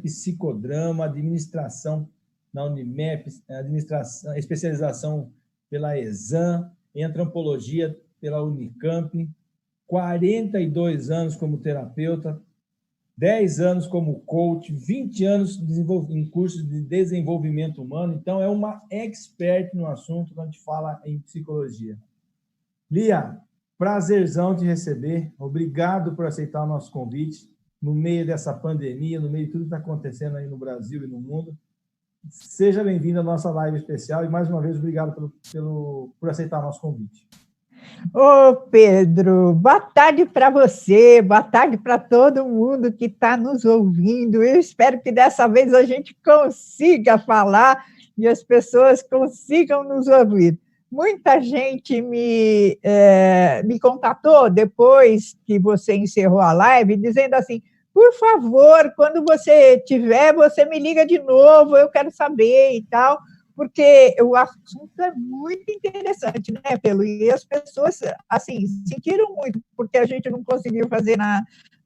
psicodrama, administração na Unimep, administração, especialização pela Exam, em antropologia pela Unicamp, 42 anos como terapeuta, 10 anos como coach, 20 anos em cursos de desenvolvimento humano. Então, é uma expert no assunto quando a gente fala em psicologia. Lia, prazerzão te receber. Obrigado por aceitar o nosso convite no meio dessa pandemia, no meio de tudo que está acontecendo aí no Brasil e no mundo. Seja bem-vindo à nossa live especial e, mais uma vez, obrigado por aceitar o nosso convite. Ô, Pedro, boa tarde para você, boa tarde para todo mundo que está nos ouvindo. Eu espero que dessa vez a gente consiga falar e as pessoas consigam nos ouvir. Muita gente me contatou depois que você encerrou a live, dizendo assim, por favor, quando você tiver, você me liga de novo, eu quero saber e tal, porque o assunto é muito interessante, né, Pelo? E as pessoas, assim, sentiram muito, porque a gente não conseguiu fazer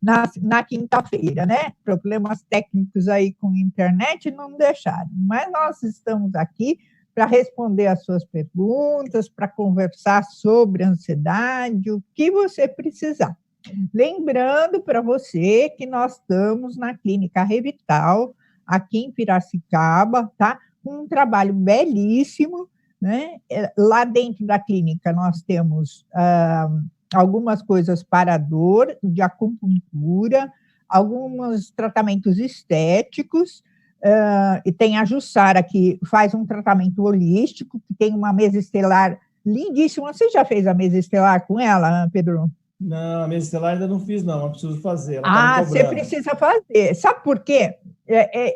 na quinta-feira, né? Problemas técnicos aí com a internet não deixaram. Mas nós estamos aqui para responder as suas perguntas, para conversar sobre ansiedade, o que você precisar. Lembrando para você que nós estamos na Clínica Revital, aqui em Piracicaba, tá? Um trabalho belíssimo, né? Lá dentro da clínica nós temos algumas coisas para dor, de acupuntura, alguns tratamentos estéticos, e tem a Jussara, que faz um tratamento holístico, que tem uma mesa estelar lindíssima. Você já fez a mesa estelar com ela, Pedro? Não, a mesa estelar ainda não fiz, não. Eu preciso fazer. Ela tá me você precisa fazer. Sabe por quê?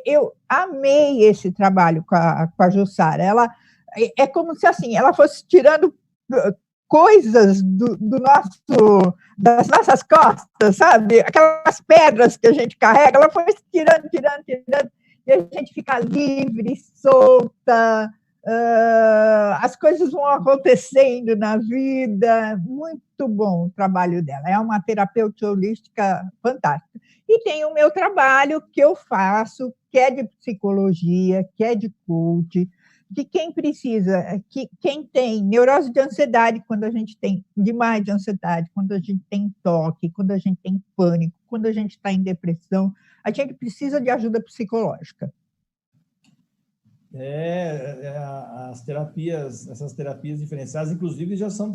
Eu amei esse trabalho com a Jussara. Ela é como se assim, ela fosse tirando coisas das nossas costas, sabe? Aquelas pedras que a gente carrega, ela foi tirando, e a gente fica livre, solta, as coisas vão acontecendo na vida. Muito bom o trabalho dela. É uma terapeuta holística fantástica. E tem o meu trabalho que eu faço, que é de psicologia, que é de coach, que quem precisa, quem tem neurose de ansiedade, quando a gente tem demais de ansiedade, quando a gente tem toque, quando a gente tem pânico, quando a gente está em depressão, a gente precisa de ajuda psicológica. Essas terapias diferenciadas, inclusive, já são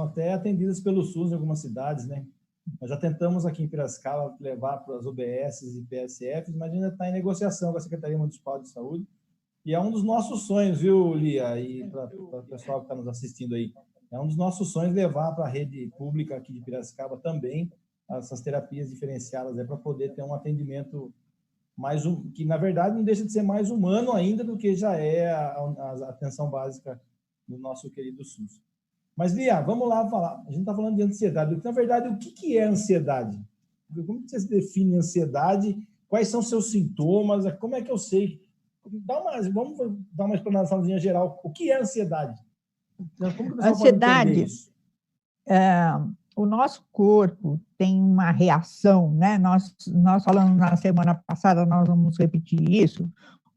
até atendidas pelo SUS em algumas cidades, né? Nós já tentamos aqui em Piracicaba levar para as UBSs e PSFs, mas ainda está em negociação com a Secretaria Municipal de Saúde, e é um dos nossos sonhos, viu, Lia, e para o pessoal que está nos assistindo aí, é um dos nossos sonhos levar para a rede pública aqui de Piracicaba também essas terapias diferenciadas, para poder ter um atendimento que, na verdade, não deixa de ser mais humano ainda do que já é a atenção básica do nosso querido SUS. Mas, Lia, vamos lá falar. A gente está falando de ansiedade. Na verdade, o que é ansiedade? Como você define ansiedade? Quais são seus sintomas? Como é que eu sei? Vamos dar uma explanaçãozinha geral. O que é ansiedade? Como que ansiedade, o nosso corpo tem uma reação, né? Nós falamos na semana passada, nós vamos repetir isso.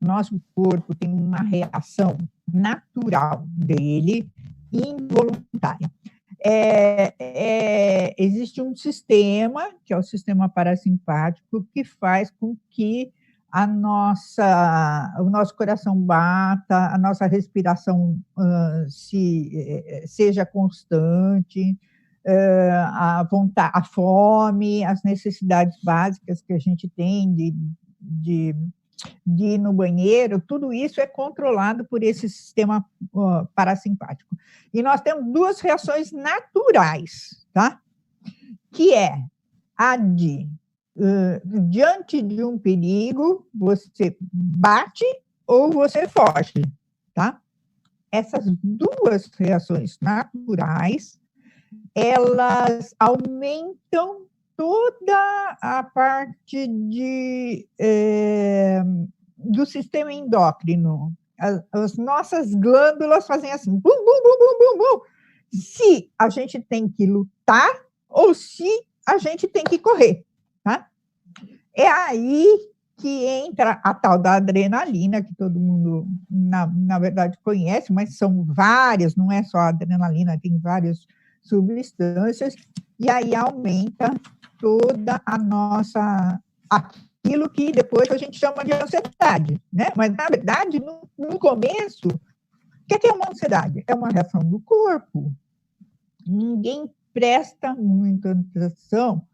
O nosso corpo tem uma reação natural dele, involuntária. Existe um sistema, que é o sistema parasimpático, que faz com que o nosso coração bata, a nossa respiração seja constante, a fome, as necessidades básicas que a gente tem de ir no banheiro, tudo isso é controlado por esse sistema parasimpático. E nós temos duas reações naturais, tá? Que é a diante de um perigo, você bate ou você foge, tá? Essas duas reações naturais, elas aumentam toda a parte do sistema endócrino. As nossas glândulas fazem assim, bum, bum, bum, bum, bum, bum. Se a gente tem que lutar ou se a gente tem que correr, tá? É aí que entra a tal da adrenalina, que todo mundo, na verdade, conhece, mas são várias, não é só a adrenalina, tem várias substâncias, e aí aumenta toda a nossa... aquilo que depois a gente chama de ansiedade, né? Mas, na verdade, no começo, o que é uma ansiedade? É uma reação do corpo. Ninguém presta muita atenção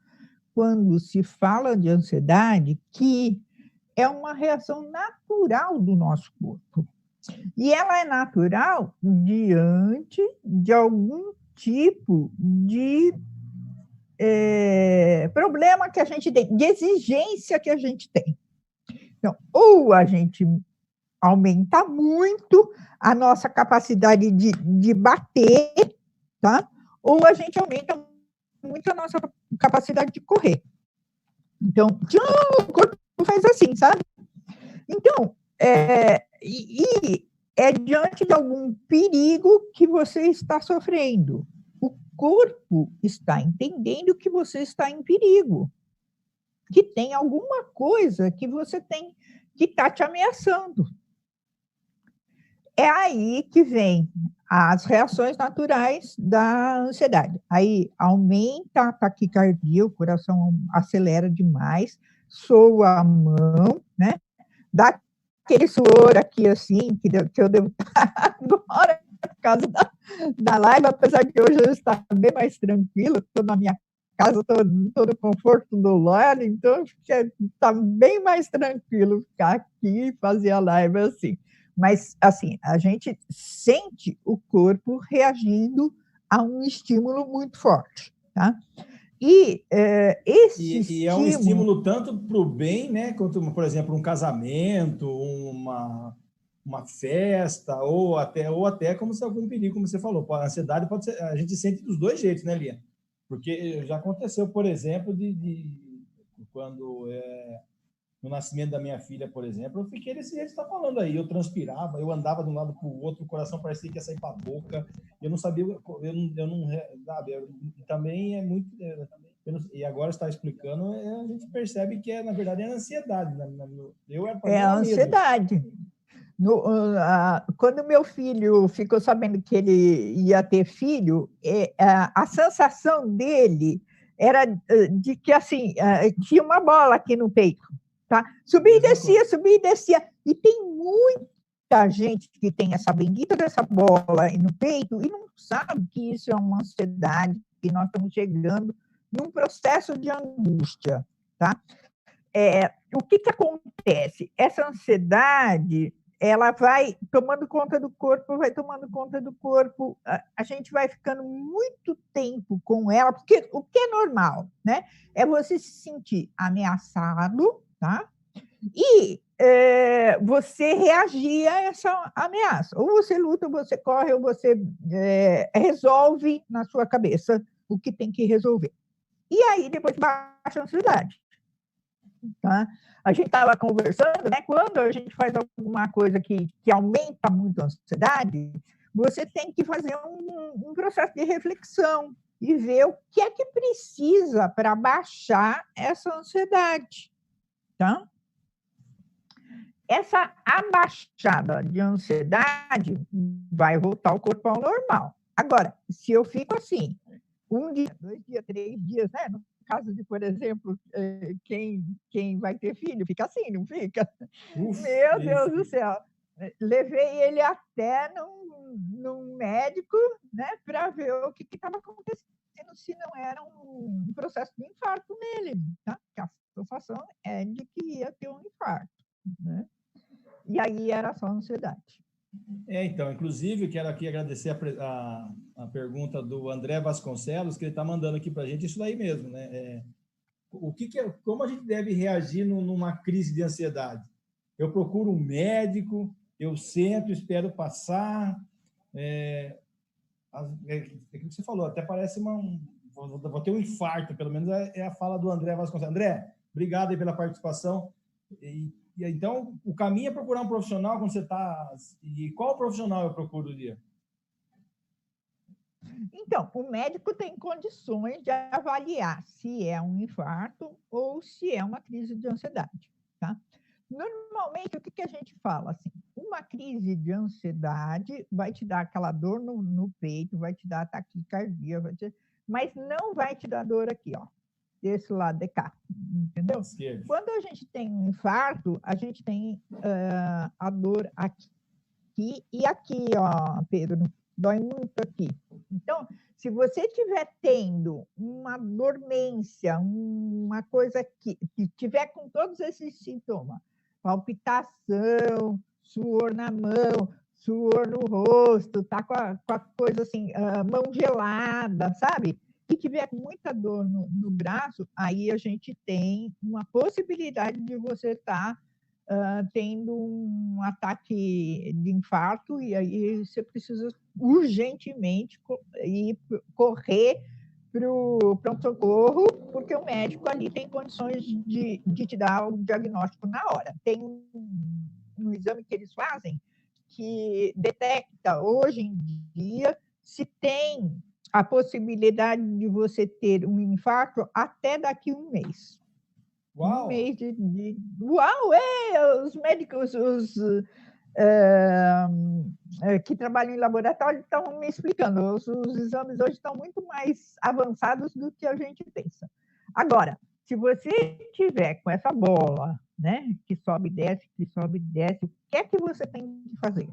quando se fala de ansiedade, que é uma reação natural do nosso corpo. E ela é natural diante de algum tipo de problema que a gente tem, de exigência que a gente tem. Então, ou a gente aumenta muito a nossa capacidade de bater, tá? Ou a gente aumenta muito a nossa capacidade de correr. Então, o corpo faz assim, sabe? Então, é diante de algum perigo que você está sofrendo. O corpo está entendendo que você está em perigo, que tem alguma coisa que você tem que está te ameaçando. É aí que vem as reações naturais da ansiedade. Aí aumenta a taquicardia, o coração acelera demais, soa a mão, né? Dá aquele suor aqui, assim, que eu devo estar agora, por causa da live, apesar de hoje eu estar bem mais tranquila, estou na minha casa, estou no conforto do lar, então está bem mais tranquilo ficar aqui e fazer a live assim. Mas, assim, a gente sente o corpo reagindo a um estímulo muito forte, tá? E esse é um estímulo tanto para o bem, né, quanto, por exemplo, um casamento, uma festa, ou até como se algum perigo, como você falou. A ansiedade pode ser, a gente sente dos dois jeitos, né, Lia? Porque já aconteceu, por exemplo, quando no nascimento da minha filha, por exemplo, eu fiquei desse jeito que você está falando aí. Eu transpirava, eu andava de um lado para o outro, o coração parecia que ia sair para a boca. Eu não sabia, eu não sabe, também é muito... e agora está explicando, a gente percebe que, na verdade, é a ansiedade. É a ansiedade. Quando meu filho ficou sabendo que ele ia ter filho, a sensação dele era de que, assim, tinha uma bola aqui no peito. Tá? Subia e descia, subia e descia. E tem muita gente que tem essa bendita dessa bola no peito e não sabe que isso é uma ansiedade, que nós estamos chegando num processo de angústia. Tá? O que acontece? Essa ansiedade, ela vai tomando conta do corpo, vai tomando conta do corpo, a gente vai ficando muito tempo com ela, porque o que é normal, né? É você se sentir ameaçado, tá? E você reagir a essa ameaça. Ou você luta, ou você corre, ou você resolve na sua cabeça o que tem que resolver. E aí, depois baixa a ansiedade. Tá? A gente estava conversando, né? Quando a gente faz alguma coisa que aumenta muito a ansiedade, você tem que fazer um processo de reflexão e ver o que é que precisa para baixar essa ansiedade. Tá? Essa abaixada de ansiedade vai voltar o corpo ao normal. Agora, se eu fico assim, 1 dia, 2 dias, 3 dias, né? No caso de, por exemplo, quem vai ter filho, fica assim, não fica? Meu Deus do céu! Levei ele até num médico, né, para ver o que estava acontecendo, se não era um processo de infarto nele, tá? Porque a sensação é de que ia ter um infarto, né? E aí era só ansiedade. Então, inclusive, quero aqui agradecer a pergunta do André Vasconcelos, que ele está mandando aqui para a gente isso daí mesmo, né? Como a gente deve reagir numa crise de ansiedade? Eu procuro um médico, eu sento, espero passar. É o que você falou, até parece vou ter um infarto, pelo menos é a fala do André Vasconcelos. André, obrigado aí pela participação. Então, o caminho é procurar um profissional quando você está... E qual profissional eu procuro, Lia? Então, o médico tem condições de avaliar se é um infarto ou se é uma crise de ansiedade, tá? Normalmente, o que a gente fala? Assim, uma crise de ansiedade vai te dar aquela dor no peito, vai te dar taquicardia, mas não vai te dar dor aqui, ó, desse lado de cá, entendeu? Esquerdo. Quando a gente tem um infarto, a gente tem a dor aqui e aqui, ó, Pedro, dói muito aqui. Então, se você estiver tendo uma dormência, uma coisa que tiver com todos esses sintomas, palpitação, suor na mão, suor no rosto, tá com a coisa assim, mão gelada, sabe? E tiver muita dor no braço, aí a gente tem uma possibilidade de você estar tendo um ataque de infarto, e aí você precisa urgentemente correr para o pronto-socorro, porque o médico ali tem condições de te dar o diagnóstico na hora. Tem um exame que eles fazem que detecta, hoje em dia, se tem a possibilidade de você ter um infarto até daqui a um mês. Uau! Um mês Uau, os médicos, que trabalham em laboratório estão me explicando. Os exames hoje estão muito mais avançados do que a gente pensa. Agora, se você tiver com essa bola, né, que sobe e desce, o que é que você tem que fazer?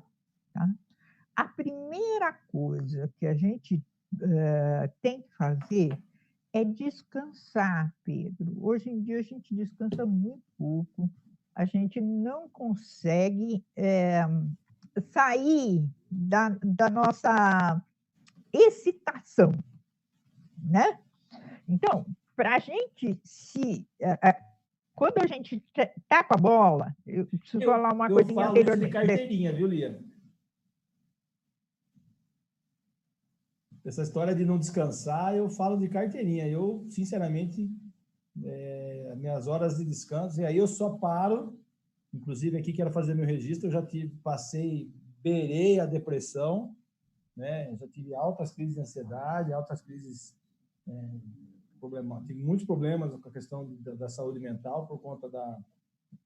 Tá? A primeira coisa que a gente tem que fazer é descansar, Pedro. Hoje em dia a gente descansa muito pouco, a gente não consegue sair da nossa excitação, né? Então, para a gente quando a gente tá com a bola, eu preciso falar uma coisinha anteriormente. Eu falo isso de carteirinha, viu, Lia? Essa história de não descansar, eu falo de carteirinha. Eu, sinceramente, minhas horas de descanso, e aí eu só paro, inclusive aqui quero fazer meu registro, eu já beirei a depressão, né? Já tive altas crises de ansiedade, altas crises tive muitos problemas com a questão da saúde mental por conta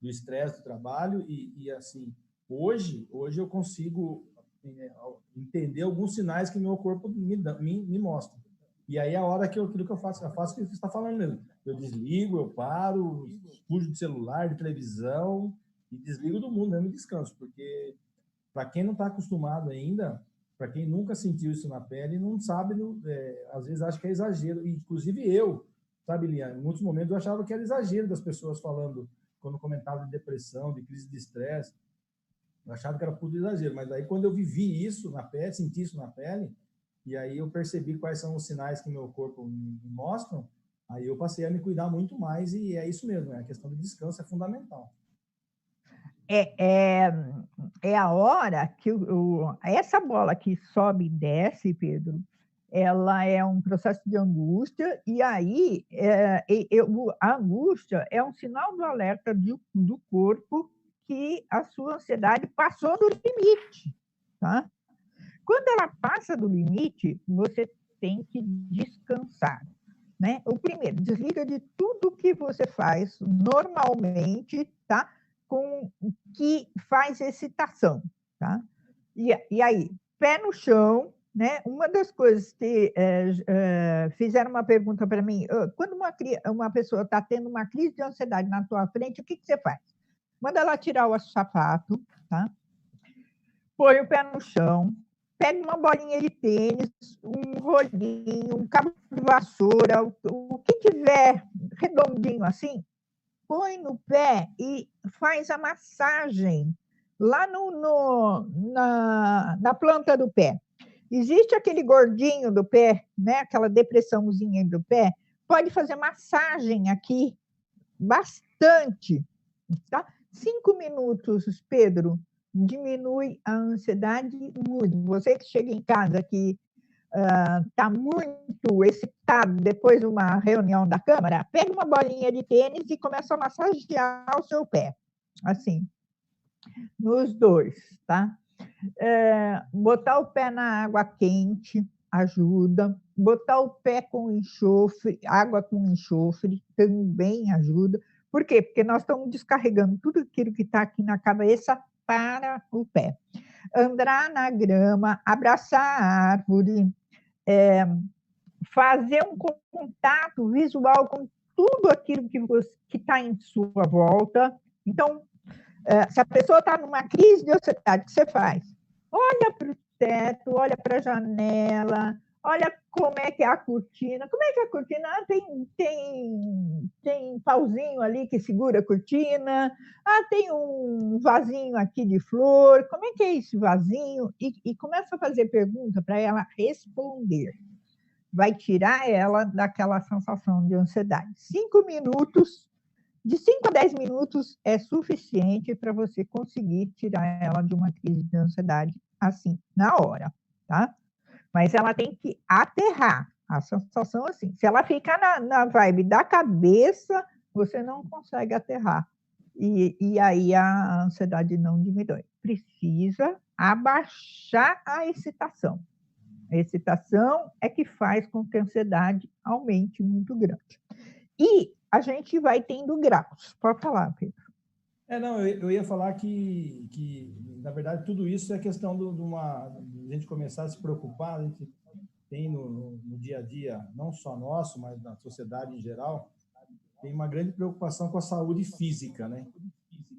do estresse do trabalho, e assim, hoje eu consigo entender alguns sinais que meu corpo me mostra. E aí a hora aquilo que eu faço o que você está falando mesmo. Eu desligo, eu paro, fujo de celular, de televisão, e desligo do mundo mesmo e descanso, porque para quem não está acostumado ainda, para quem nunca sentiu isso na pele, não sabe, às vezes acha que é exagero. E, inclusive eu, sabe, Liane, em muitos momentos eu achava que era exagero das pessoas falando, quando comentavam de depressão, de crise de estresse, eu achava que era tudo exagero. Mas aí quando eu vivi isso na pele, senti isso na pele, e aí eu percebi quais são os sinais que meu corpo me mostram, aí eu passei a me cuidar muito mais, e é isso mesmo, a questão do descanso é fundamental. É a hora que essa bola que sobe e desce, Pedro, ela é um processo de angústia, e aí a angústia é um sinal do alerta do corpo que a sua ansiedade passou do limite, tá? Quando ela passa do limite, você tem que descansar, né? O primeiro, desliga de tudo que você faz normalmente, tá? Que faz excitação, tá? E aí, pé no chão, né? Uma das coisas que fizeram uma pergunta para mim, quando uma pessoa está tendo uma crise de ansiedade na tua frente, o que você faz? Manda ela tirar o sapato, tá? Põe o pé no chão, pega uma bolinha de tênis, um rolinho, um cabo de vassoura, o que tiver redondinho assim, põe no pé e faz a massagem lá na planta do pé. Existe aquele gordinho do pé, né? Aquela depressãozinha do pé, pode fazer massagem aqui, bastante, tá? 5 minutos, Pedro, diminui a ansiedade muito. Você que chega em casa que está muito excitado depois de uma reunião da Câmara, pega uma bolinha de tênis e começa a massagear o seu pé, assim, nos dois, tá? Botar o pé na água quente ajuda, botar o pé com enxofre, água com enxofre também ajuda, Por quê? Porque nós estamos descarregando tudo aquilo que está aqui na cabeça para o pé. Andar na grama, abraçar a árvore, fazer um contato visual com tudo aquilo que está em sua volta. Então, se a pessoa está numa crise de ansiedade, o que você faz? Olha para o teto, olha para a janela, olha como é que é a cortina. Como é que é a cortina? Tem pauzinho ali que segura a cortina. Tem um vasinho aqui de flor. Como é que é esse vasinho? E começa a fazer pergunta para ela responder. Vai tirar ela daquela sensação de ansiedade. 5 minutos, de 5 a 10 minutos é suficiente para você conseguir tirar ela de uma crise de ansiedade assim, na hora, tá? Mas ela tem que aterrar, a sensação assim. Se ela ficar na vibe da cabeça, você não consegue aterrar. E aí a ansiedade não diminui. Precisa abaixar a excitação. A excitação é que faz com que a ansiedade aumente muito grande. E a gente vai tendo graus. Pode falar, Pedro. Não, eu ia falar que, na verdade, tudo isso é questão de a gente começar a se preocupar. A gente tem no dia a dia, não só nosso, mas da sociedade em geral, tem uma grande preocupação com a saúde física, né?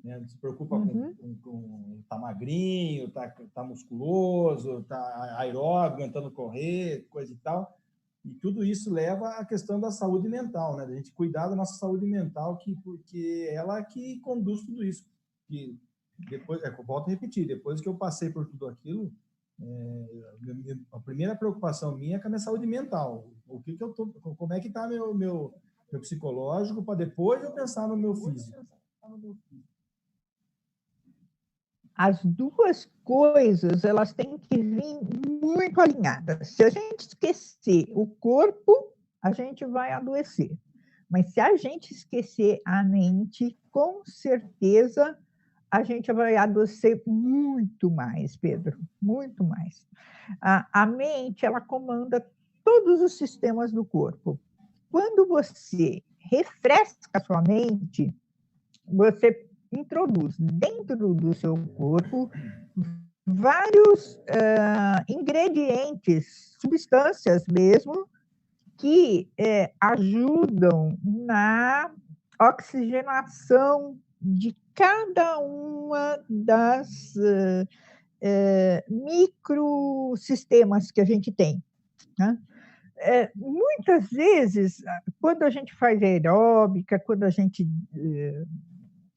A gente se preocupa com tá magrinho, tá musculoso, tá aeróbico, tentando correr, coisa e tal. E tudo isso leva à questão da saúde mental, né? A gente cuidar da nossa saúde mental, porque ela que conduz tudo isso. E depois, volto a repetir, depois que eu passei por tudo aquilo, a primeira preocupação minha é com a minha saúde mental. Como é que está meu psicológico, para depois eu pensar no meu físico. As duas coisas, elas têm que vir muito alinhadas. Se a gente esquecer o corpo, a gente vai adoecer. Mas se a gente esquecer a mente, com certeza a gente vai adoecer muito mais, Pedro, muito mais. A mente, ela comanda todos os sistemas do corpo. Quando você refresca a sua mente, você introduz dentro do seu corpo vários ingredientes, substâncias mesmo, que ajudam na oxigenação de cada uma das microsistemas que a gente tem, né? Muitas vezes, quando a gente faz aeróbica, quando a gente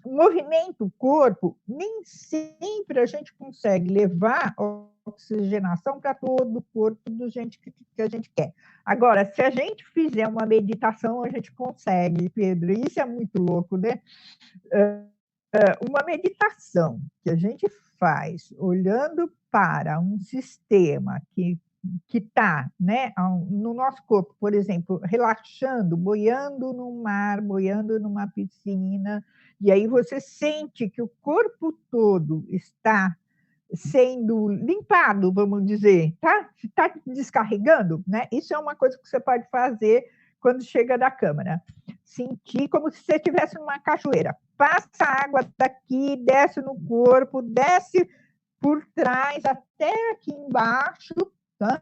movimenta o corpo, nem sempre a gente consegue levar oxigenação para todo o corpo do gente que a gente quer. Agora, se a gente fizer uma meditação, a gente consegue, Pedro. Isso é muito louco, né? Uma meditação que a gente faz olhando para um sistema que está, né, no nosso corpo, por exemplo, relaxando, boiando no mar, boiando numa piscina, e aí você sente que o corpo todo está sendo limpado, vamos dizer, tá? Está descarregando, né? Isso é uma coisa que você pode fazer quando chega da câmara. Sentir como se você estivesse numa cachoeira. Passa a água daqui, desce no corpo, desce por trás até aqui embaixo, tá?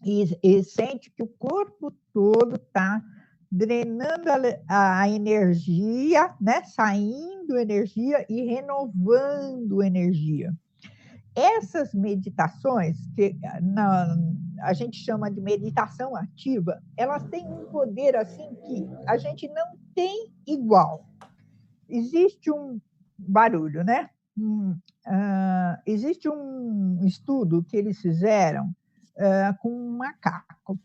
E sente que o corpo todo está drenando a energia, né? Saindo energia e renovando energia. Essas meditações, que a gente chama de meditação ativa, elas têm um poder assim que a gente não tem igual. Existe um barulho, né? Existe um estudo que eles fizeram com um macaco.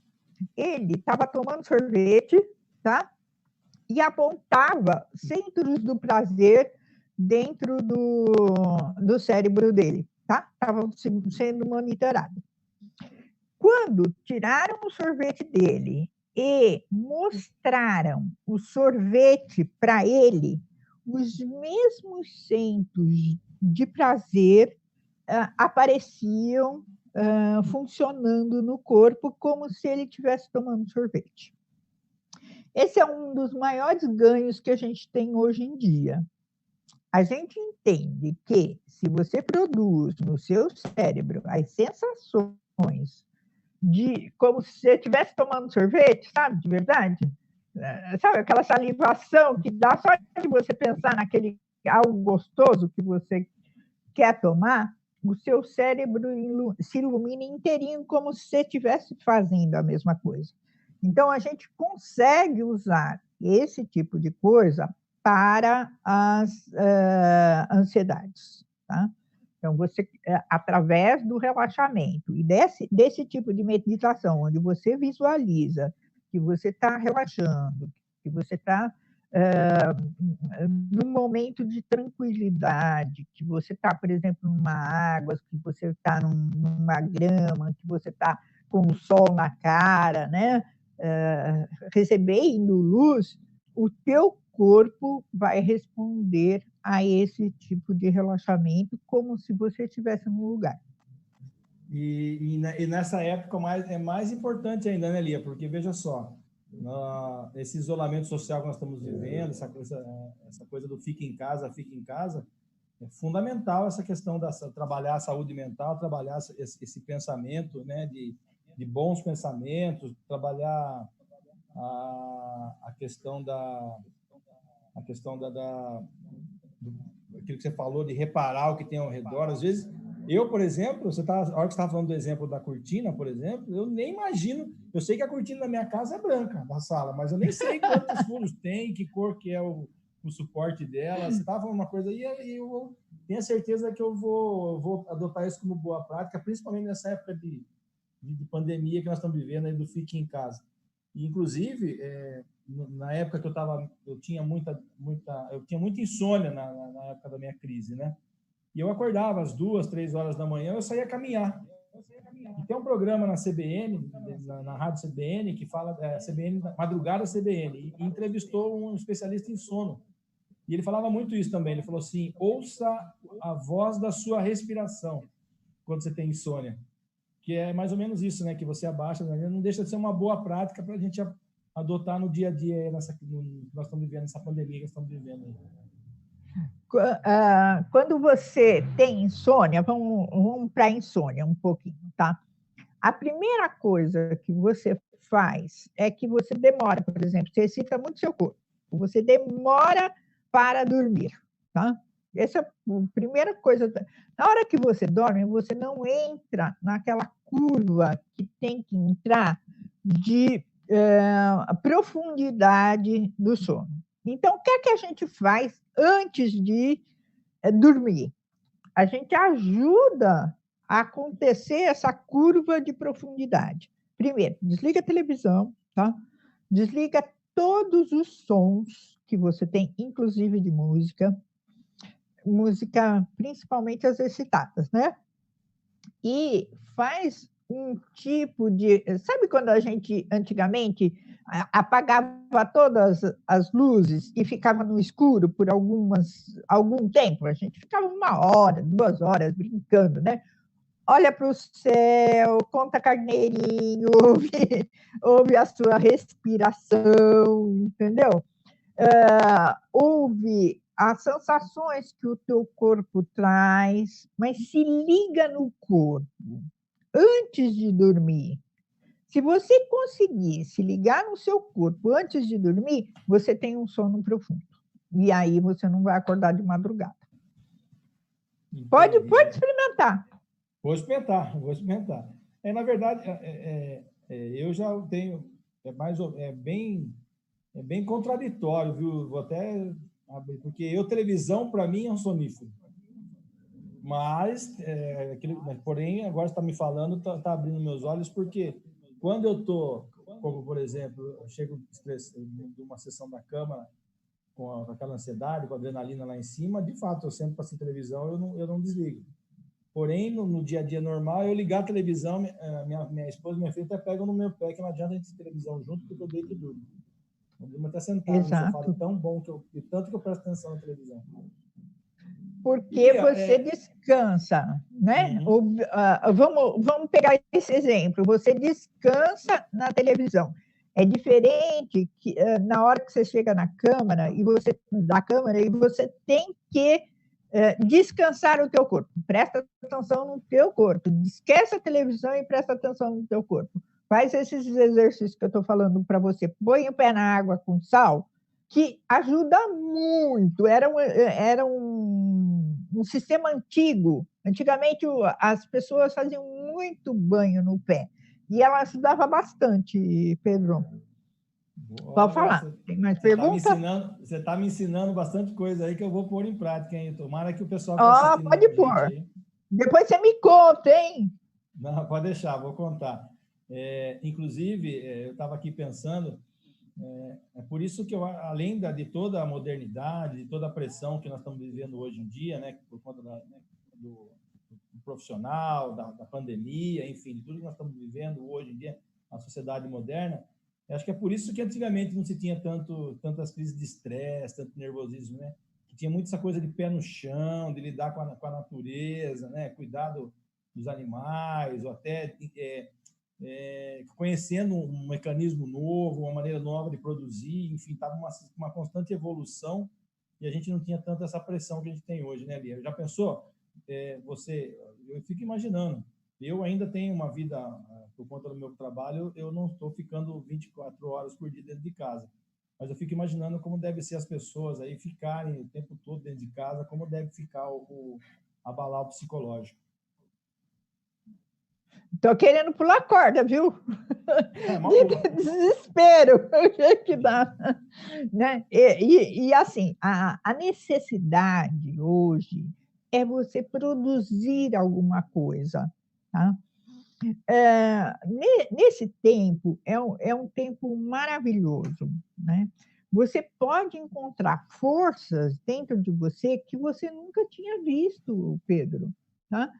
Ele estava tomando sorvete, tá? E apontava centros do prazer dentro do cérebro dele, tá? Estava sendo monitorado. Quando tiraram o sorvete dele e mostraram o sorvete para ele, os mesmos centros de prazer apareciam funcionando no corpo como se ele estivesse tomando sorvete. Esse é um dos maiores ganhos que a gente tem hoje em dia. A gente entende que se você produz no seu cérebro as sensações de como se você estivesse tomando sorvete, sabe, de verdade, sabe, aquela salivação que dá só de você pensar naquele algo gostoso que você quer tomar, o seu cérebro se ilumina inteirinho como se você estivesse fazendo a mesma coisa. Então, a gente consegue usar esse tipo de coisa para as ansiedades, tá? Então, você, através do relaxamento e desse tipo de meditação, onde você visualiza que você está relaxando, que você está num momento de tranquilidade, que você está, por exemplo, numa água, que você está numa grama, que você está com o sol na cara, né? Recebendo luz, o teu corpo vai responder a esse tipo de relaxamento como se você estivesse num lugar. E nessa época é mais importante ainda, né, Lia? Porque, veja só, esse isolamento social que nós estamos vivendo, essa coisa do fica em casa, é fundamental essa questão da trabalhar a saúde mental, trabalhar esse pensamento, né, de bons pensamentos, trabalhar a questão aquilo que você falou, de reparar o que tem ao redor. Às vezes, por exemplo, a hora que você estava falando do exemplo da cortina, por exemplo, eu nem imagino, eu sei que a cortina da minha casa é branca, da sala, mas eu nem sei quantos furos tem, que cor que é o suporte dela. Você estava falando uma coisa aí, e eu tenho certeza que eu vou adotar isso como boa prática, principalmente nessa época de pandemia que nós estamos vivendo, aí do fique em casa. E, inclusive, na época que eu tinha muita insônia na época da minha crise, né? E eu acordava às 2, 3 horas da manhã, eu saía caminhar. E tem um programa na CBN, na rádio CBN, que fala CBN, Madrugada CBN, e entrevistou um especialista em sono. E ele falava muito isso também. Ele falou assim: ouça a voz da sua respiração quando você tem insônia. Que é mais ou menos isso, né? Que você abaixa, né? Não deixa de ser uma boa prática para a gente adotar no dia a dia nós estamos vivendo, essa pandemia que nós estamos vivendo aí. Quando você tem insônia, vamos para a insônia um pouquinho, tá? A primeira coisa que você faz é que você demora, por exemplo, você excita muito seu corpo, você demora para dormir, tá? Essa é a primeira coisa. Na hora que você dorme, você não entra naquela curva que tem que entrar de profundidade do sono. Então, o que é que a gente faz antes de dormir? A gente ajuda a acontecer essa curva de profundidade. Primeiro, desliga a televisão, tá? Desliga todos os sons que você tem, inclusive de música, principalmente as excitadas, né? E faz um tipo de... Sabe quando a gente, antigamente, apagava todas as luzes e ficava no escuro por algum tempo? A gente ficava 1 hora, 2 horas brincando, né? Olha para o céu, conta carneirinho, ouve a sua respiração, entendeu? Ouve as sensações que o teu corpo traz, mas se liga no corpo antes de dormir. Se você conseguir se ligar no seu corpo antes de dormir, você tem um sono profundo. E aí você não vai acordar de madrugada. Pode experimentar. Vou experimentar. Na verdade, eu já tenho... É bem contraditório, viu? Vou até abrir, porque televisão, para mim, é um sonífero. Mas, porém, agora você está me falando, está abrindo meus olhos, porque quando eu estou, como, por exemplo, eu chego de uma sessão da cama com aquela ansiedade, com a adrenalina lá em cima, de fato, eu sento para assistir televisão, eu não desligo. Porém, no dia a dia normal, eu ligar a televisão, minha esposa e minha filha até pegam no meu pé, que não adianta a gente assistir televisão junto, porque eu deito e durmo. Eu durmo até sentado no sofá, tão bom e tanto que eu presto atenção na televisão. Porque você descansa, né? Vamos pegar esse exemplo. Você descansa na televisão. É diferente que na hora que você chega na câmara e você tem que descansar o teu corpo. Presta atenção no teu corpo. Esquece a televisão e presta atenção no teu corpo. Faz esses exercícios que eu estou falando para você. Põe o pé na água com sal, que ajuda muito. Era um sistema antigo. Antigamente, as pessoas faziam muito banho no pé. E ela ajudava bastante, Pedro. Pode Olha, falar. Tem mais pergunta? você está me ensinando bastante coisa aí que eu vou pôr em prática, hein? Tomara que o pessoal que está Ó, assistindo pode a gente pôr. aí. Depois você me conta, hein? Não, pode deixar, vou contar. Inclusive, eu estava aqui pensando, é por isso que eu, além de toda a modernidade, de toda a pressão que nós estamos vivendo hoje em dia, né, por conta do profissional, da pandemia, enfim, de tudo que nós estamos vivendo hoje em dia, na sociedade moderna, eu acho que é por isso que antigamente não se tinha tantas crises de estresse, tanto nervosismo, né? Que tinha muito essa coisa de pé no chão, de lidar com a natureza, né? Cuidar dos animais, ou até conhecendo um mecanismo novo, uma maneira nova de produzir, enfim, estava uma constante evolução e a gente não tinha tanto essa pressão que a gente tem hoje, né, Lia? Já pensou? Eu fico imaginando, eu ainda tenho uma vida, por conta do meu trabalho, eu não estou ficando 24 horas por dia dentro de casa, mas eu fico imaginando como deve ser as pessoas aí ficarem o tempo todo dentro de casa, como deve ficar abalar o psicológico. Estou querendo pular corda, viu? Desespero, o jeito que dá. Né? Assim, a necessidade hoje é você produzir alguma coisa. Tá? Nesse tempo, é um tempo maravilhoso. Né? Você pode encontrar forças dentro de você que você nunca tinha visto, Pedro. Tá?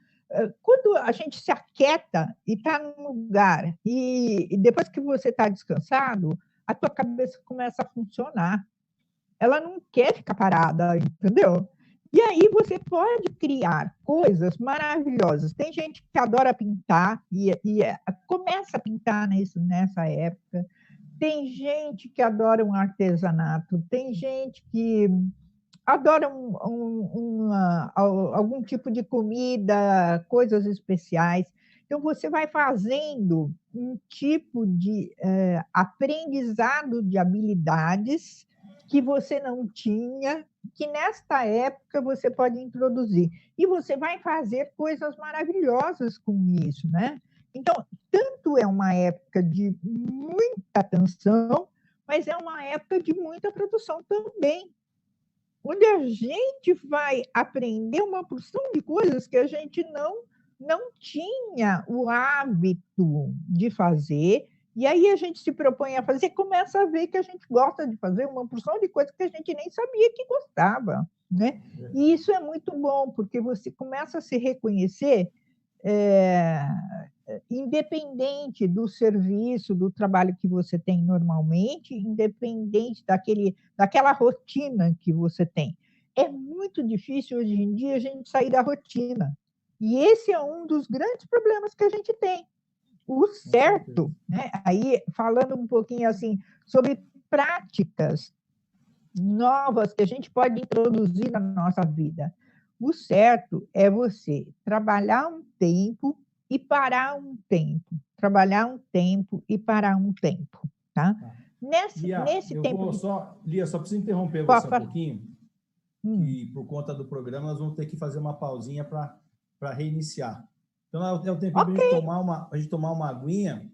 Quando a gente se aquieta e está num lugar, e depois que você está descansado, a tua cabeça começa a funcionar. Ela não quer ficar parada, entendeu? E aí você pode criar coisas maravilhosas. Tem gente que adora pintar e começa a pintar nessa época. Tem gente que adora um artesanato. Tem gente que adora algum tipo de comida, coisas especiais. Então, você vai fazendo um tipo de aprendizado de habilidades que você não tinha, que nesta época você pode introduzir. E você vai fazer coisas maravilhosas com isso, né? Então, tanto é uma época de muita atenção, mas é uma época de muita produção também, onde a gente vai aprender uma porção de coisas que a gente não tinha o hábito de fazer, e aí a gente se propõe a fazer, começa a ver que a gente gosta de fazer uma porção de coisas que a gente nem sabia que gostava, né? E isso é muito bom, porque você começa a se reconhecer independente do serviço, do trabalho que você tem normalmente, independente daquela rotina que você tem. É muito difícil hoje em dia a gente sair da rotina. E esse é um dos grandes problemas que a gente tem. O certo, né? Aí falando um pouquinho assim sobre práticas novas que a gente pode introduzir na nossa vida. O certo é você trabalhar um tempo e parar um tempo. Trabalhar um tempo e parar um tempo. Tá? Nesse tempo. Lia, só preciso interromper você um pouquinho, que por conta do programa nós vamos ter que fazer uma pausinha para reiniciar. Então é o tempo para a gente tomar uma aguinha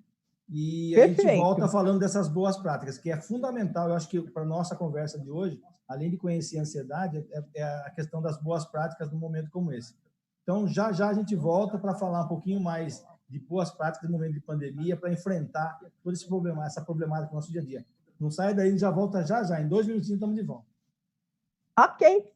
e a gente volta falando dessas boas práticas, que é fundamental. Eu acho que para a nossa conversa de hoje, além de conhecer a ansiedade, é a questão das boas práticas num momento como esse. Então, já a gente volta para falar um pouquinho mais de boas práticas no momento de pandemia, para enfrentar todo esse problema, essa problemática do nosso dia a dia. Não sai daí, já volta já. Em 2 minutinhos estamos de volta. Ok.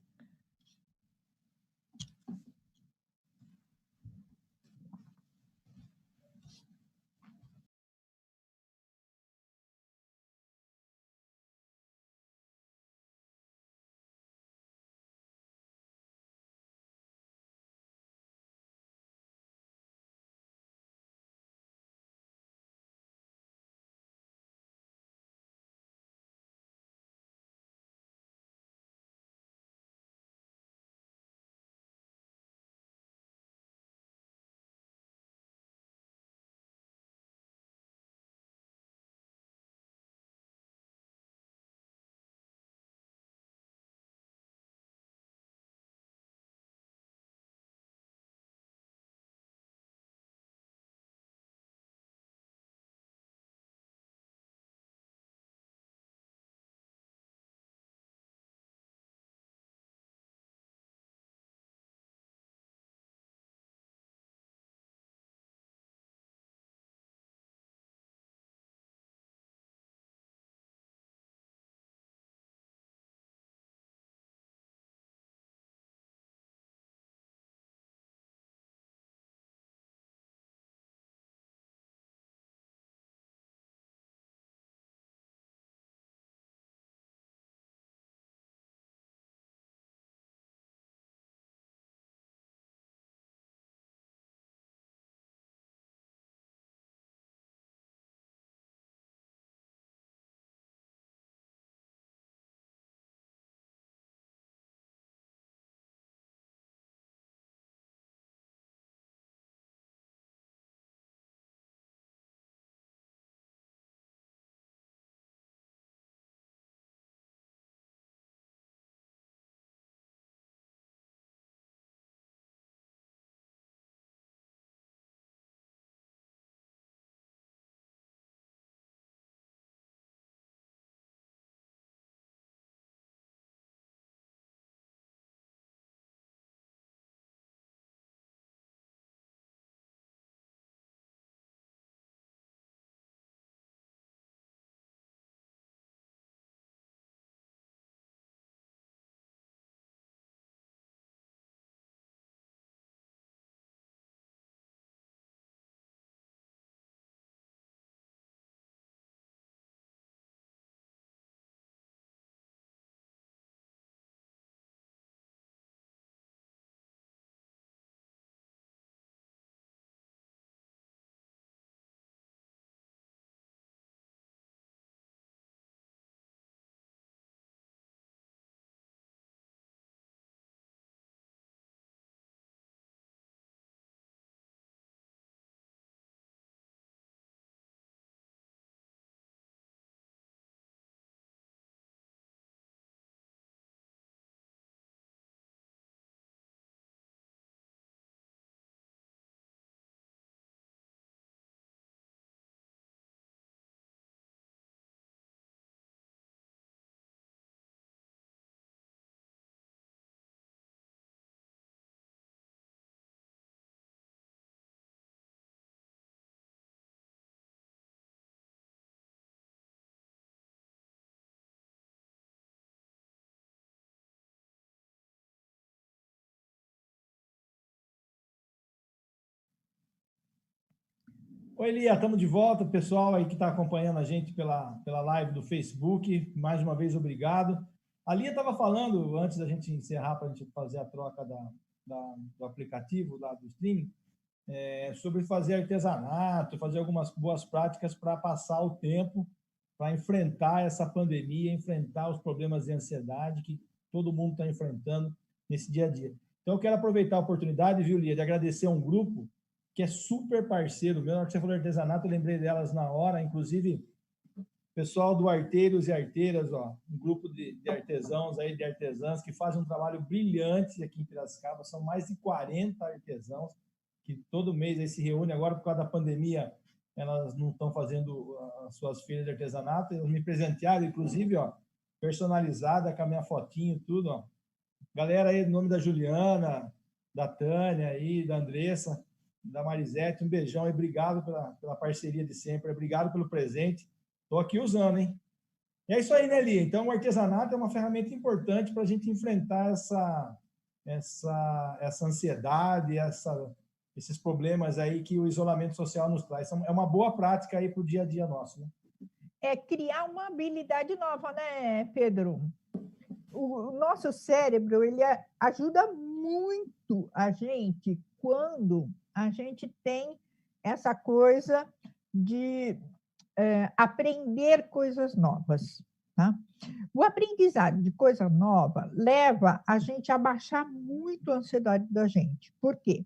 Oi, Lia, estamos de volta. Pessoal aí que está acompanhando a gente pela live do Facebook, mais uma vez, obrigado. A Lia estava falando, antes da gente encerrar, para a gente fazer a troca do aplicativo lá do streaming, sobre fazer artesanato, fazer algumas boas práticas para passar o tempo, para enfrentar essa pandemia, enfrentar os problemas de ansiedade que todo mundo está enfrentando nesse dia a dia. Então, eu quero aproveitar a oportunidade, viu, Lia, de agradecer a um grupo que é super parceiro meu. Na hora que você falou de artesanato, eu lembrei delas na hora, inclusive pessoal do Arteiros e Arteiras, ó, um grupo de artesãos aí, de artesãs, que fazem um trabalho brilhante aqui em Piracicaba. São mais de 40 artesãos que todo mês aí se reúnem. Agora, por causa da pandemia, elas não estão fazendo as suas feiras de artesanato. Eles me presentearam, inclusive, ó, personalizada, com a minha fotinho, tudo, ó. Galera aí, no nome da Juliana, da Tânia aí, da Andressa, da Marisete, um beijão e obrigado pela parceria de sempre, obrigado pelo presente. Estou aqui usando, hein? E é isso aí, né, Lia? Então, o artesanato é uma ferramenta importante para a gente enfrentar essa ansiedade, esses problemas aí que o isolamento social nos traz. É uma boa prática aí para o dia a dia nosso, né? É criar uma habilidade nova, né, Pedro? O nosso cérebro, ele ajuda muito a gente quando a gente tem essa coisa de aprender coisas novas. Tá? O aprendizado de coisa nova leva a gente a baixar muito a ansiedade da gente. Por quê?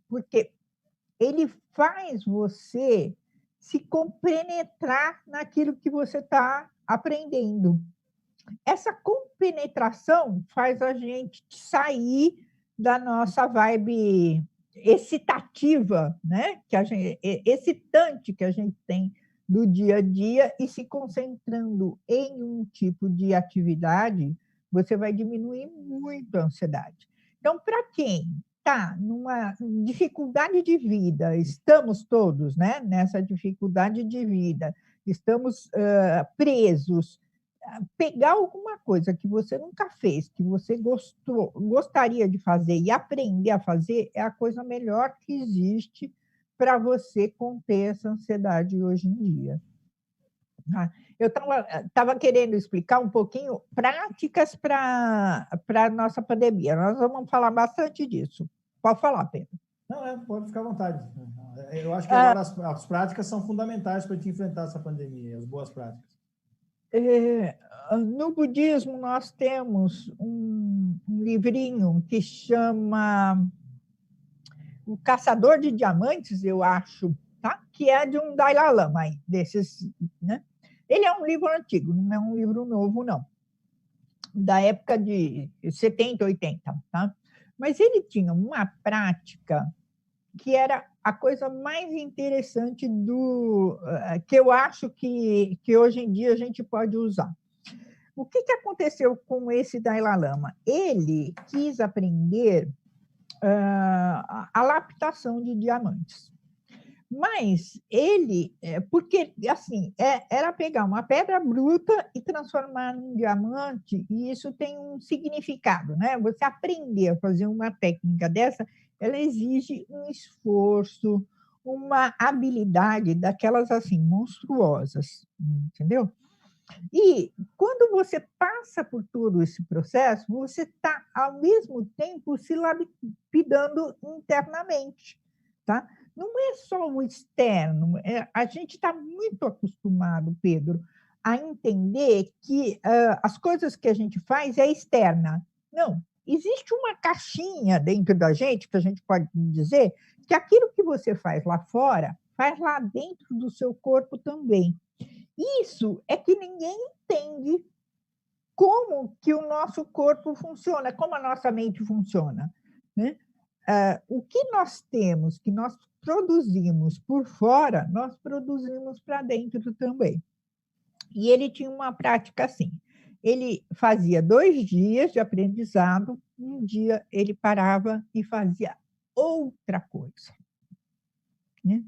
Porque ele faz você se compenetrar naquilo que você está aprendendo. Essa compenetração faz a gente sair da nossa vibe excitativa, né? Excitante que a gente tem do dia a dia, e se concentrando em um tipo de atividade, você vai diminuir muito a ansiedade. Então, para quem está numa dificuldade de vida, estamos todos, né, nessa dificuldade de vida, estamos presos, pegar alguma coisa que você nunca fez, que você gostaria de fazer e aprender a fazer, é a coisa melhor que existe para você conter essa ansiedade hoje em dia. Eu estava querendo explicar um pouquinho práticas para a nossa pandemia. Nós vamos falar bastante disso. Pode falar, Pedro. Não, pode ficar à vontade. Eu acho que agora as práticas são fundamentais para a gente enfrentar essa pandemia, as boas práticas. No budismo, nós temos um livrinho que chama O Caçador de Diamantes, eu acho, tá? Que é de um Dalai Lama, desses, né? Ele é um livro antigo, não é um livro novo, não. Da época de 70, 80, tá? Mas ele tinha uma prática que era a coisa mais interessante que eu acho que hoje em dia a gente pode usar. O que aconteceu com esse Dalai Lama? Ele quis aprender a laptação de diamantes. Mas ele, porque assim, era pegar uma pedra bruta e transformar num diamante, e isso tem um significado, né? Você aprender a fazer uma técnica dessa, ela exige um esforço, uma habilidade daquelas assim, monstruosas, entendeu? E quando você passa por todo esse processo, você está, ao mesmo tempo, se lapidando internamente, tá? Não é só o externo. A gente está muito acostumado, Pedro, a entender que as coisas que a gente faz é externa. Não, existe uma caixinha dentro da gente, que a gente pode dizer, que aquilo que você faz lá fora, faz lá dentro do seu corpo também. Isso é que ninguém entende como que o nosso corpo funciona, como a nossa mente funciona, né? O que nós temos, que nós produzimos por fora, nós produzimos para dentro também. E ele tinha uma prática assim, ele fazia 2 dias de aprendizado, um dia ele parava e fazia outra coisa, né?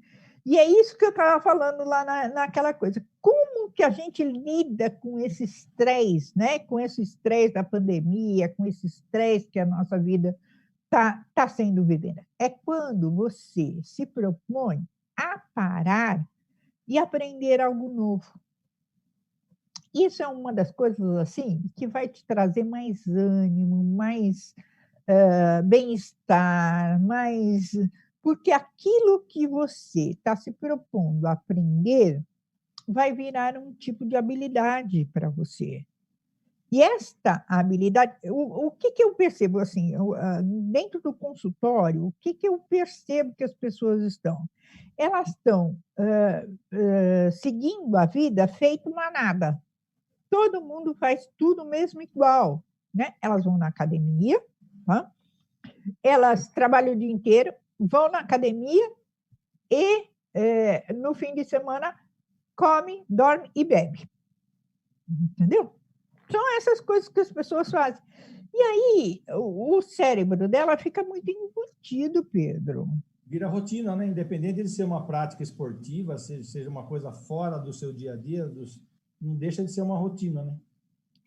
E é isso que eu estava falando lá naquela coisa. Como que a gente lida com esse estresse, né? Com esse estresse da pandemia, com esse estresse que a nossa vida está sendo vivida? É quando você se propõe a parar e aprender algo novo. Isso é uma das coisas, assim, que vai te trazer mais ânimo, mais, bem-estar, mais porque aquilo que você está se propondo a aprender vai virar um tipo de habilidade para você. E esta habilidade o que que eu percebo, assim, dentro do consultório, o que que eu percebo que as pessoas estão? Elas estão, seguindo a vida feito manada. Todo mundo faz tudo mesmo igual, né. Elas vão na academia, hã, elas trabalham o dia inteiro, vão na academia e, no fim de semana come, dorme e bebe, entendeu? São essas coisas que as pessoas fazem. E aí, o cérebro dela fica muito embutido, Pedro. Vira rotina, né? Independente de ser uma prática esportiva, seja uma coisa fora do seu dia a dia, não deixa de ser uma rotina, né?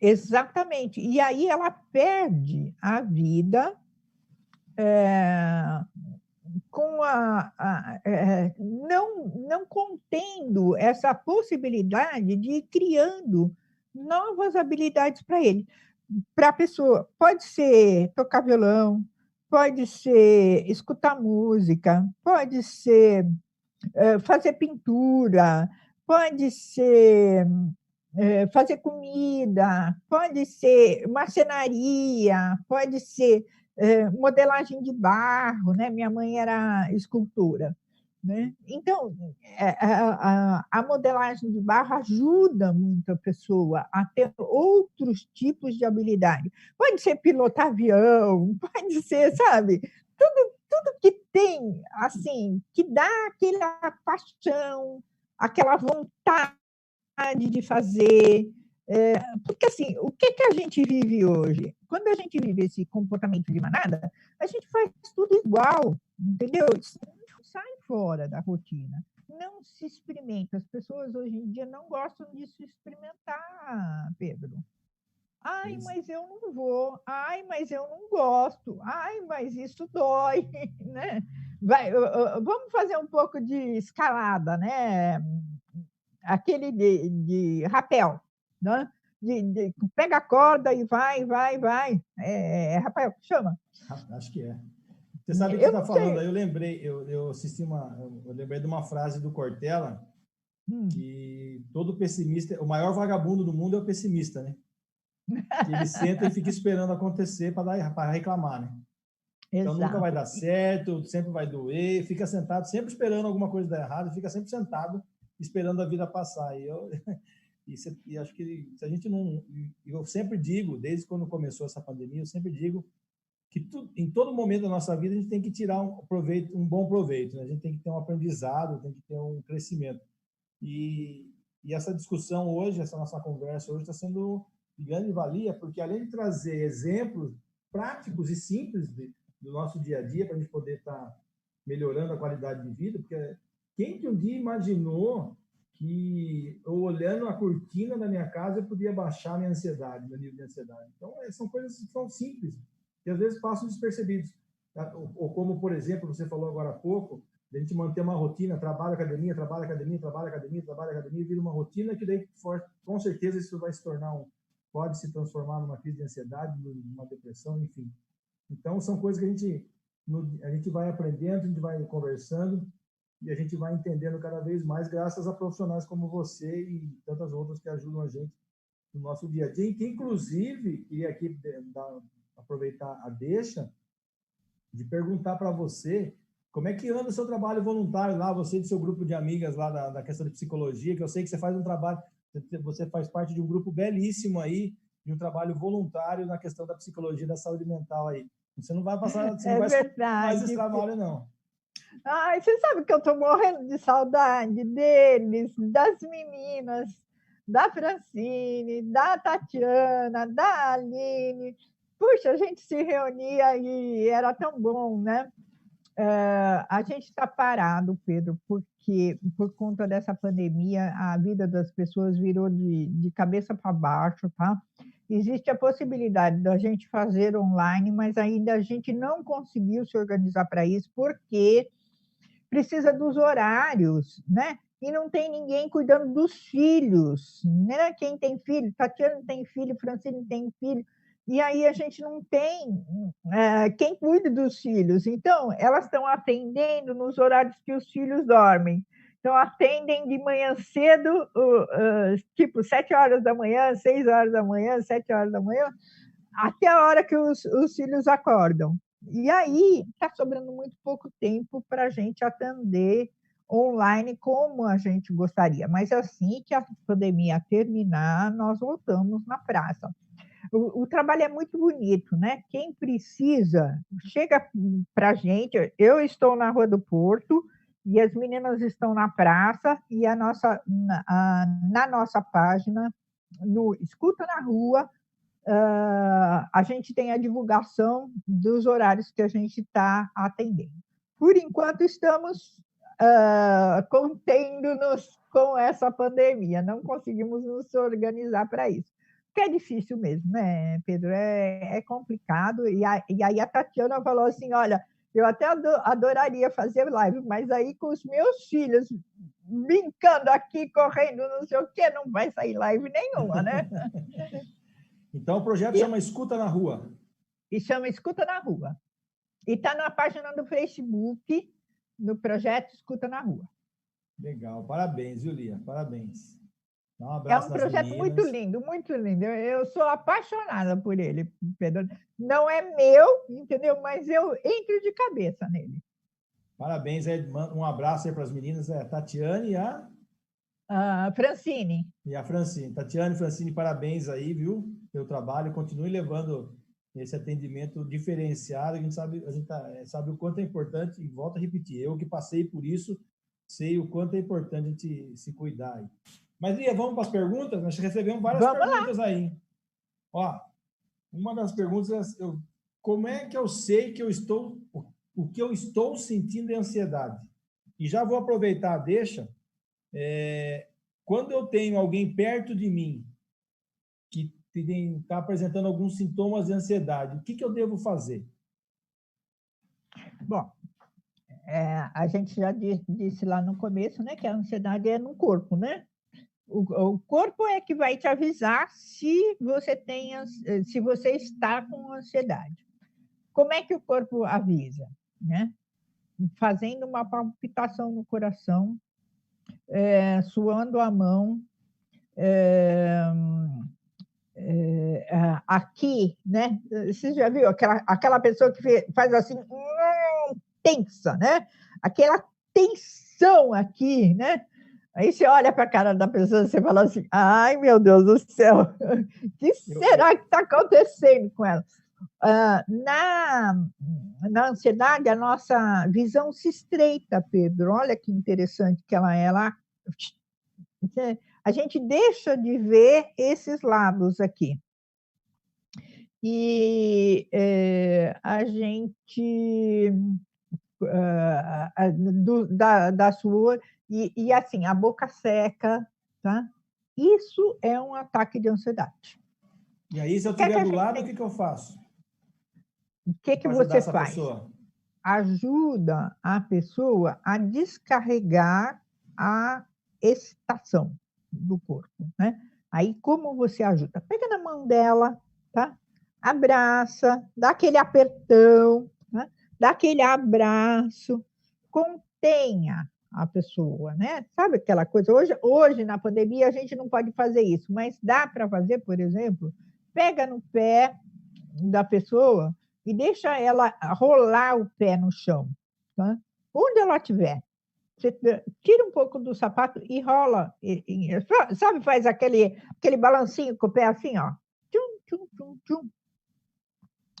Exatamente. E aí ela perde a vida, eh, com não contendo essa possibilidade de ir criando novas habilidades para ele. Para a pessoa, pode ser tocar violão, pode ser escutar música, pode ser, fazer pintura, pode ser, fazer comida, pode ser marcenaria, pode ser, modelagem de barro, né, minha mãe era escultora, né. Então, a modelagem de barro ajuda muito a pessoa a ter outros tipos de habilidade. Pode ser pilotar avião, pode ser, sabe, tudo que tem, assim, que dá aquela paixão, aquela vontade de fazer, porque assim, o que que a gente vive hoje? Quando a gente vive esse comportamento de manada, a gente faz tudo igual, entendeu? Isso não sai fora da rotina, não se experimenta. As pessoas hoje em dia não gostam de se experimentar, Pedro. Ai, Pois mas eu não vou. Ai, mas eu não gosto. Ai, mas isso dói, né? Vamos fazer um pouco de escalada, né? Aquele de rapel, né? Pega a corda e vai, vai, vai. É rapel que chama? acho que é. Você sabe que você Eu está não falando aí, sei. eu lembrei, eu assisti eu lembrei de uma frase do Cortella, Hum. que todo pessimista, o maior vagabundo do mundo é o pessimista, né? Que ele senta e fica esperando acontecer para reclamar, né? Então nunca vai Exato. dar certo, sempre vai doer, fica sentado sempre esperando alguma coisa dar errado, fica sempre sentado esperando a vida passar. E acho que se a gente não, eu sempre digo, desde quando começou essa pandemia, eu sempre digo que em todo momento da nossa vida a gente tem que tirar um proveito, um bom proveito, né? A gente tem que ter um aprendizado, tem que ter um crescimento. E essa discussão hoje, essa nossa conversa hoje está sendo de grande valia, porque além de trazer exemplos práticos e simples do nosso dia a dia, para a gente poder estar melhorando a qualidade de vida, porque quem que um dia imaginou que eu olhando a cortina da minha casa eu podia baixar minha ansiedade, meu nível de ansiedade? Então, são coisas que são simples, que às vezes passam despercebidos. Ou como, por exemplo, você falou agora há pouco, a gente manter uma rotina, trabalho, academia, trabalho, academia, trabalho, academia, trabalho, academia, vira uma rotina que daí, com certeza, isso vai se tornar pode se transformar numa crise de ansiedade, numa depressão, enfim. Então, são coisas que a gente vai aprendendo, a gente vai conversando e a gente vai entendendo cada vez mais, graças a profissionais como você e tantas outras que ajudam a gente no nosso dia a dia, e que, inclusive, queria aqui aproveitar a deixa de perguntar para você como é que anda o seu trabalho voluntário lá, você e seu grupo de amigas lá da questão de psicologia, que eu sei que você faz um trabalho, você faz parte de um grupo belíssimo aí, de um trabalho voluntário na questão da psicologia e da saúde mental aí. Você não vai passar, você não É vai mais esse verdade. trabalho, não. Ai, você sabe que eu estou morrendo de saudade deles, das meninas, da Francine, da Tatiana, da Aline. Puxa, a gente se reunia e era tão bom, né? A gente está parado, Pedro, porque por conta dessa pandemia, a vida das pessoas virou de cabeça para baixo, tá? Existe a possibilidade da gente fazer online, mas ainda a gente não conseguiu se organizar para isso, porque precisa dos horários, né? E não tem ninguém cuidando dos filhos, né? Quem tem filho, Tatiana tem filho, Francine tem filho, e aí a gente não tem quem cuide dos filhos. Então, elas estão atendendo nos horários que os filhos dormem. Então, atendem de manhã cedo, tipo 7 horas da manhã, 6 horas da manhã, 7 horas da manhã, até a hora que os filhos acordam. E aí está sobrando muito pouco tempo para a gente atender online como a gente gostaria. Mas assim que a pandemia terminar, nós voltamos na praça. O trabalho é muito bonito, né? Quem precisa, chega para a gente. Eu estou na Rua do Porto e as meninas estão na praça, e na nossa página, no Escuta na Rua, a gente tem a divulgação dos horários que a gente está atendendo. Por enquanto, estamos contendo-nos com essa pandemia, não conseguimos nos organizar para isso. Que é difícil mesmo, né, Pedro? É complicado. E aí a Tatiana falou assim: olha, eu até adoraria fazer live, mas aí com os meus filhos brincando aqui, correndo, não sei o quê, não vai sair live nenhuma, né? Então, o projeto chama Escuta na Rua. E chama Escuta na Rua. E está na página do Facebook, no projeto Escuta na Rua. Legal, parabéns, Julia, parabéns. Dá um É abraço um nas projeto meninas. muito lindo, muito lindo. Eu sou apaixonada por ele, Pedro. Não é meu, entendeu? Mas eu entro de cabeça nele. Parabéns, um abraço aí para as meninas, a Tatiane e Francine. E a Francine. Tatiane e Francine, parabéns aí, viu? Pelo trabalho. Continue levando esse atendimento diferenciado. A gente sabe o quanto é importante, e volto a repetir, eu que passei por isso, sei o quanto é importante a gente se cuidar aí. Mas, Lia, vamos para as perguntas? Nós recebemos várias perguntas aí. Ó, uma das perguntas é como é que eu sei que o que eu estou sentindo é ansiedade? E já vou aproveitar a deixa. Quando eu tenho alguém perto de mim que está apresentando alguns sintomas de ansiedade, o que eu devo fazer? Bom, a gente já disse lá no começo, né, que a ansiedade é no corpo, né? O corpo é que vai te avisar se você está com ansiedade. Como é que o corpo avisa, né? Fazendo uma palpitação no coração, suando a mão, aqui, né? Você já viu aquela pessoa que faz assim, tensa, né? Aquela tensão aqui, né? Aí você olha para a cara da pessoa e você fala assim: ai, meu Deus do céu, o que será que está acontecendo com ela? Na ansiedade, a nossa visão se estreita, Pedro. Olha que interessante que ela a gente deixa de ver esses lados aqui. E a gente da sua e assim, a boca seca, tá? Isso é um ataque de ansiedade. E aí, se eu estiver do lado, o que eu faço? O que você faz? Ajuda a pessoa a descarregar a excitação do corpo, né? Aí, como você ajuda? Pega na mão dela, tá? Abraça, dá aquele apertão, né? Dá aquele abraço, contenha a pessoa, né? Sabe aquela coisa? Hoje, na pandemia, a gente não pode fazer isso, mas dá para fazer, por exemplo, pega no pé da pessoa e deixa ela rolar o pé no chão, tá? Onde ela estiver. Você tira um pouco do sapato e rola. Sabe, faz aquele balancinho com o pé assim, ó. Tchum, tchum, tchum, tchum.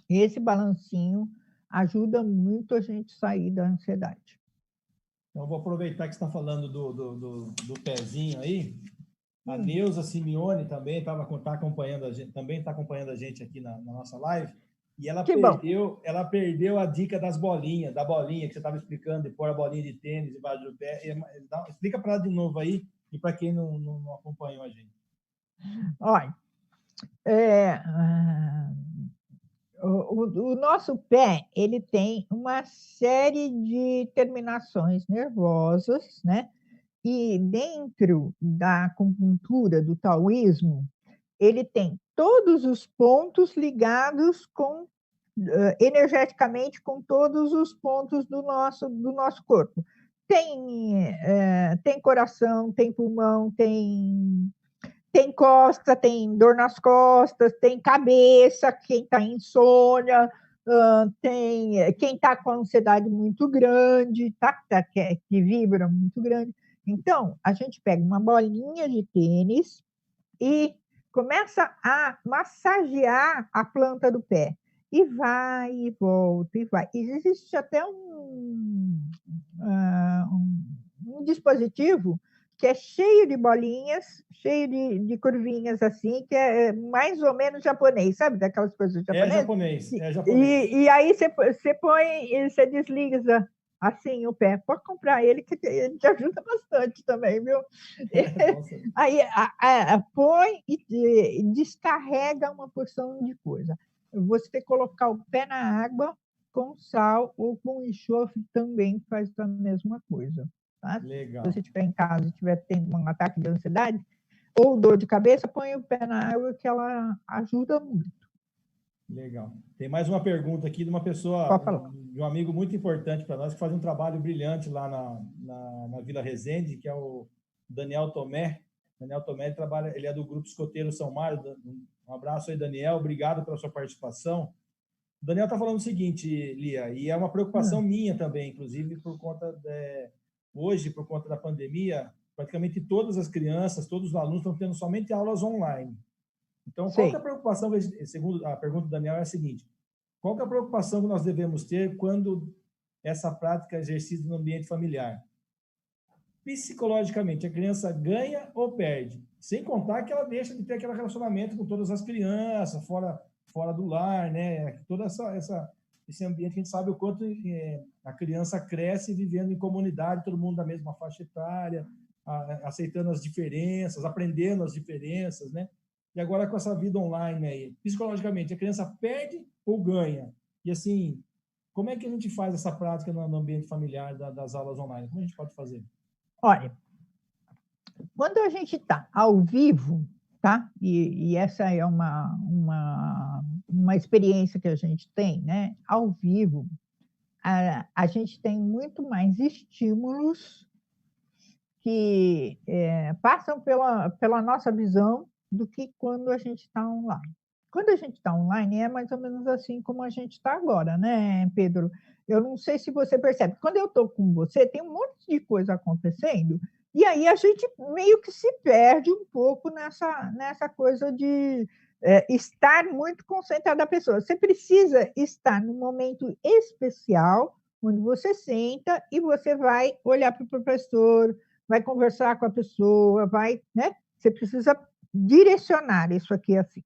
Esse balancinho ajuda muito a gente sair da ansiedade. Então, vou aproveitar que você está falando do pezinho aí. A Neuza Simeone também está acompanhando a gente aqui na nossa live. E ela perdeu a dica da bolinha que você estava explicando, de pôr a bolinha de tênis embaixo do pé. Explica para ela de novo aí, e para quem não acompanhou a gente. Olha, O nosso pé, ele tem uma série de terminações nervosas, né? E dentro da acupuntura, do taoísmo, ele tem todos os pontos ligados com energeticamente com todos os pontos do nosso corpo. Tem coração, tem pulmão, tem costa, tem dor nas costas, tem cabeça, quem está em insônia, tem quem está com ansiedade muito grande, que vibra muito grande. Então, a gente pega uma bolinha de tênis e começa a massagear a planta do pé. E vai, e volta, e vai. E existe até um dispositivo que é cheio de bolinhas, cheio de curvinhas assim, que é mais ou menos japonês, sabe? Daquelas coisas japonesas. É japonês. E aí você põe, você desliza assim o pé. Pode comprar ele, que ele te ajuda bastante também, viu? Aí põe e descarrega uma porção de coisa. Você colocar o pé na água com sal ou com enxofre também faz a mesma coisa. Tá? Legal. Se você estiver em casa e estiver tendo um ataque de ansiedade ou dor de cabeça, põe o pé na água que ela ajuda muito. Legal. Tem mais uma pergunta aqui de uma pessoa, de um amigo muito importante para nós, que faz um trabalho brilhante lá na Vila Resende, que é o Daniel Tomé. Daniel Tomé ele é do Grupo Escoteiro São Mário. Um abraço aí, Daniel. Obrigado pela sua participação. O Daniel está falando o seguinte, Lia, e é uma preocupação minha também, inclusive hoje, por conta da pandemia, praticamente todas as crianças, todos os alunos estão tendo somente aulas online. Então, qual que é a preocupação, segundo a pergunta do Daniel, é a seguinte: qual que é a preocupação que nós devemos ter quando essa prática é exercida no ambiente familiar? Psicologicamente, a criança ganha ou perde? Sem contar que ela deixa de ter aquele relacionamento com todas as crianças, fora do lar, né? Todo esse ambiente, a gente sabe o quanto a criança cresce vivendo em comunidade, todo mundo da mesma faixa etária, aceitando as diferenças, aprendendo as diferenças, né? E agora com essa vida online aí, psicologicamente, a criança perde ou ganha? E assim, como é que a gente faz essa prática no ambiente familiar das aulas online? Como a gente pode fazer? Olha, quando a gente está ao vivo, tá? E essa é uma experiência que a gente tem, né? Ao vivo, a gente tem muito mais estímulos que passam pela nossa visão do que quando a gente está online. Quando a gente está online, é mais ou menos assim como a gente está agora, né, Pedro? Eu não sei se você percebe. Quando eu estou com você, tem um monte de coisa acontecendo, e aí a gente meio que se perde um pouco nessa coisa de estar muito concentrada na pessoa. Você precisa estar num momento especial, onde você senta e você vai olhar para o professor, vai conversar com a pessoa, né? Você precisa direcionar isso aqui assim.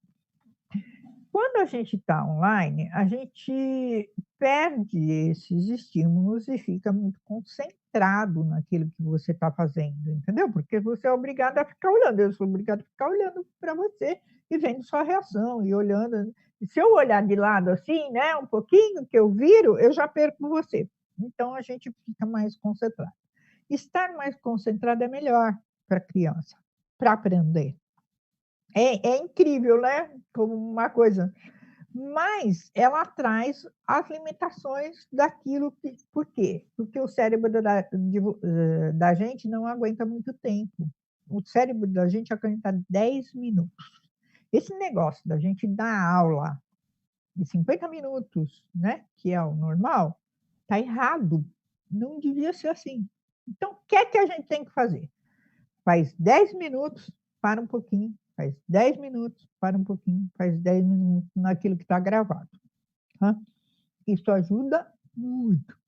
Quando a gente está online, a gente perde esses estímulos e fica muito concentrado naquilo que você está fazendo, entendeu? Porque você é obrigado a ficar olhando, eu sou obrigado a ficar olhando para você e vendo sua reação e olhando. E se eu olhar de lado assim, né, um pouquinho que eu viro, eu já perco você. Então a gente fica mais concentrado. Estar mais concentrado é melhor para a criança, para aprender. É incrível, né? Como uma coisa. Mas ela traz as limitações daquilo que. Por quê? Porque o cérebro da gente não aguenta muito tempo. O cérebro da gente aguenta 10 minutos. Esse negócio da gente dar aula de 50 minutos, né? Que é o normal, está errado. Não devia ser assim. Então, o que é que a gente tem que fazer? Faz 10 minutos, para um pouquinho, faz 10 minutos, para um pouquinho, faz 10 minutos naquilo que está gravado. Tá? Isso ajuda muito.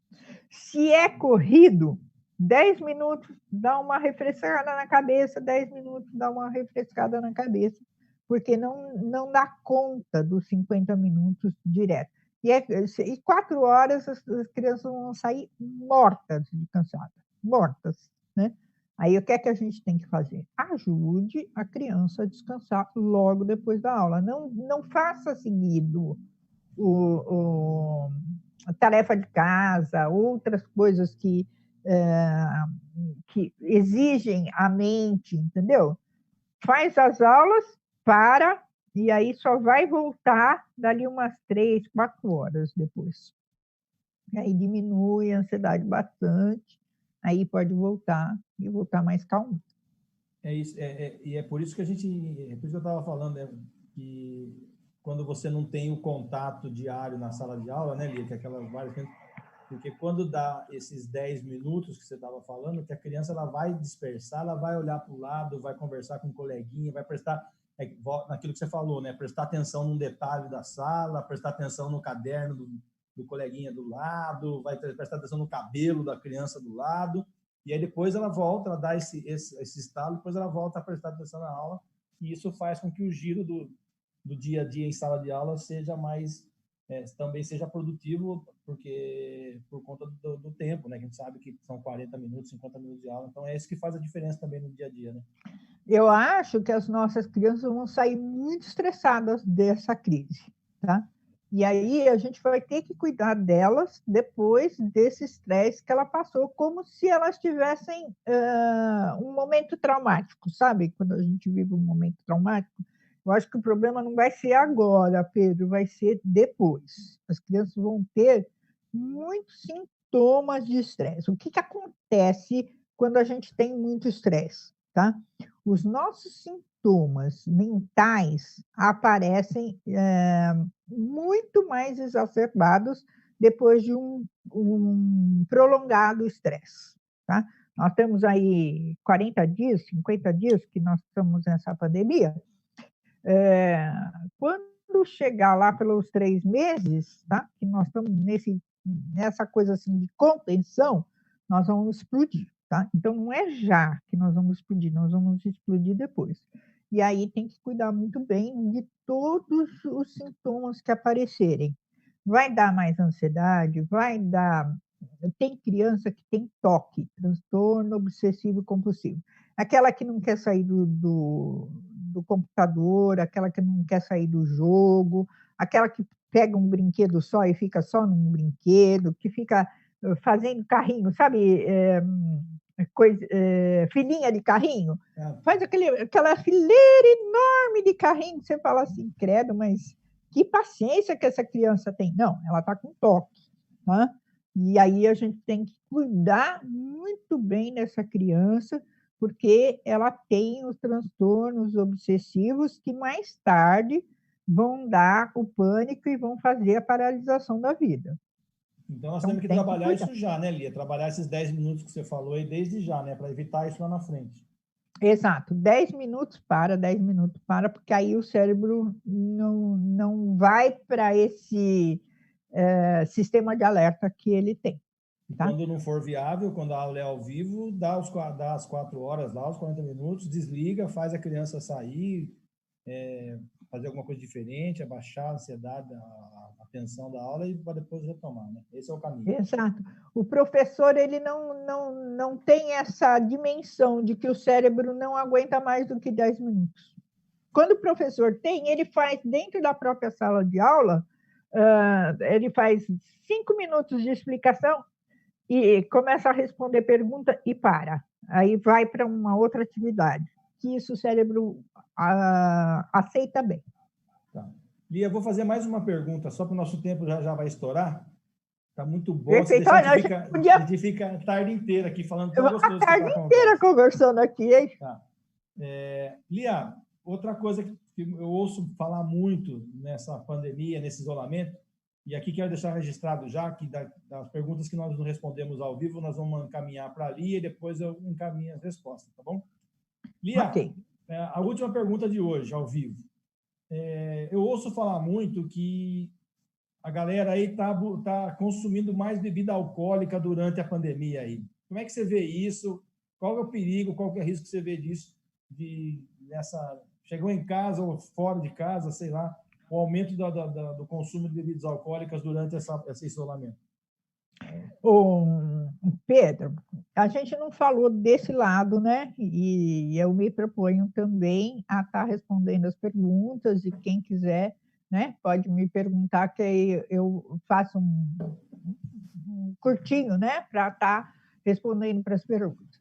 Se é corrido, 10 minutos, dá uma refrescada na cabeça, 10 minutos, dá uma refrescada na cabeça, porque não dá conta dos 50 minutos direto. E 4 horas as crianças vão sair mortas de cansada, mortas, né? Aí o que é que a gente tem que fazer? Ajude a criança a descansar logo depois da aula. Não faça seguido. a tarefa de casa, outras coisas que exigem a mente, entendeu? Faz as aulas, para, e aí só vai voltar dali umas 3, 4 horas depois. E aí diminui a ansiedade bastante, aí pode voltar e voltar mais calmo. É isso, e é por isso que é por isso que eu estava falando, né, que quando você não tem o contato diário na sala de aula, né, Lia, que aquelas várias coisas, porque quando dá esses 10 minutos que você estava falando, que a criança ela vai dispersar, ela vai olhar para o lado, vai conversar com um coleguinha, vai prestar, naquilo que você falou, né, prestar atenção num detalhe da sala, prestar atenção no caderno do coleguinha do lado, vai prestar atenção no cabelo da criança do lado, e aí depois ela volta, ela dá esse estalo, depois ela volta a prestar atenção na aula, e isso faz com que o giro do dia a dia em sala de aula seja mais, também seja produtivo, porque por conta do tempo, né? Que a gente sabe que são 40 minutos, 50 minutos de aula, então é isso que faz a diferença também no dia a dia, né? Eu acho que as nossas crianças vão sair muito estressadas dessa crise, tá? E aí a gente vai ter que cuidar delas depois desse estresse que ela passou, como se elas tivessem um momento traumático, sabe? Quando a gente vive um momento traumático, eu acho que o problema não vai ser agora, Pedro, vai ser depois. As crianças vão ter muitos sintomas de estresse. O que acontece quando a gente tem muito estresse, tá? Os nossos sintomas mentais aparecem muito mais exacerbados depois de um prolongado estresse, tá? Nós temos aí 40 dias, 50 dias que nós estamos nessa pandemia. Quando chegar lá pelos 3 meses, tá? Que nós estamos nessa coisa assim de contenção, nós vamos explodir. Tá? Então, não é já que nós vamos explodir depois. E aí tem que cuidar muito bem de todos os sintomas que aparecerem. Vai dar mais ansiedade, vai dar... Tem criança que tem TOC, transtorno obsessivo compulsivo. Aquela que não quer sair do computador, aquela que não quer sair do jogo, aquela que pega um brinquedo só e fica só num brinquedo, que fica fazendo carrinho, sabe? Filinha de carrinho. Faz aquela fileira enorme de carrinho. Você fala assim, credo, mas que paciência que essa criança tem. Não, ela está com toque. Tá? E aí a gente tem que cuidar muito bem dessa criança, porque ela tem os transtornos obsessivos que mais tarde vão dar o pânico e vão fazer a paralisação da vida. Então, nós temos que trabalhar isso já, né, Lia? Trabalhar esses 10 minutos que você falou aí desde já, né? Para evitar isso lá na frente. Exato. 10 minutos para, porque aí o cérebro não vai para esse sistema de alerta que ele tem. Tá? Quando não for viável, quando a aula é ao vivo, dá as 4 horas lá, os 40 minutos, desliga, faz a criança sair, fazer alguma coisa diferente, abaixar a ansiedade, a tensão da aula e para depois retomar, né? Esse é o caminho. Exato. O professor ele não tem essa dimensão de que o cérebro não aguenta mais do que 10 minutos. Quando o professor tem, ele faz dentro da própria sala de aula, ele faz 5 minutos de explicação e começa a responder pergunta e para. Aí vai para uma outra atividade, que isso o cérebro aceita bem. Tá. Lia, vou fazer mais uma pergunta, só para o nosso tempo já vai estourar. Está muito bom. Perfeito. A gente fica a tarde inteira aqui falando tão gostoso. A tarde inteira conversando aqui, hein? Tá. Lia, outra coisa que eu ouço falar muito nessa pandemia, nesse isolamento, e aqui quero deixar registrado já que das perguntas que nós não respondemos ao vivo, nós vamos encaminhar para a Lia e depois eu encaminho as respostas, tá bom? Lia, okay. A última pergunta de hoje, ao vivo. Eu ouço falar muito que a galera aí tá consumindo mais bebida alcoólica durante a pandemia aí. Como é que você vê isso? Qual é o perigo, qual é o risco que você vê disso? Chegou em casa ou fora de casa, sei lá, o aumento do consumo de bebidas alcoólicas durante esse isolamento? Pedro, a gente não falou desse lado, né? E eu me proponho também a estar respondendo as perguntas e quem quiser né? Pode me perguntar que eu faço um curtinho, né? Para estar respondendo para as perguntas.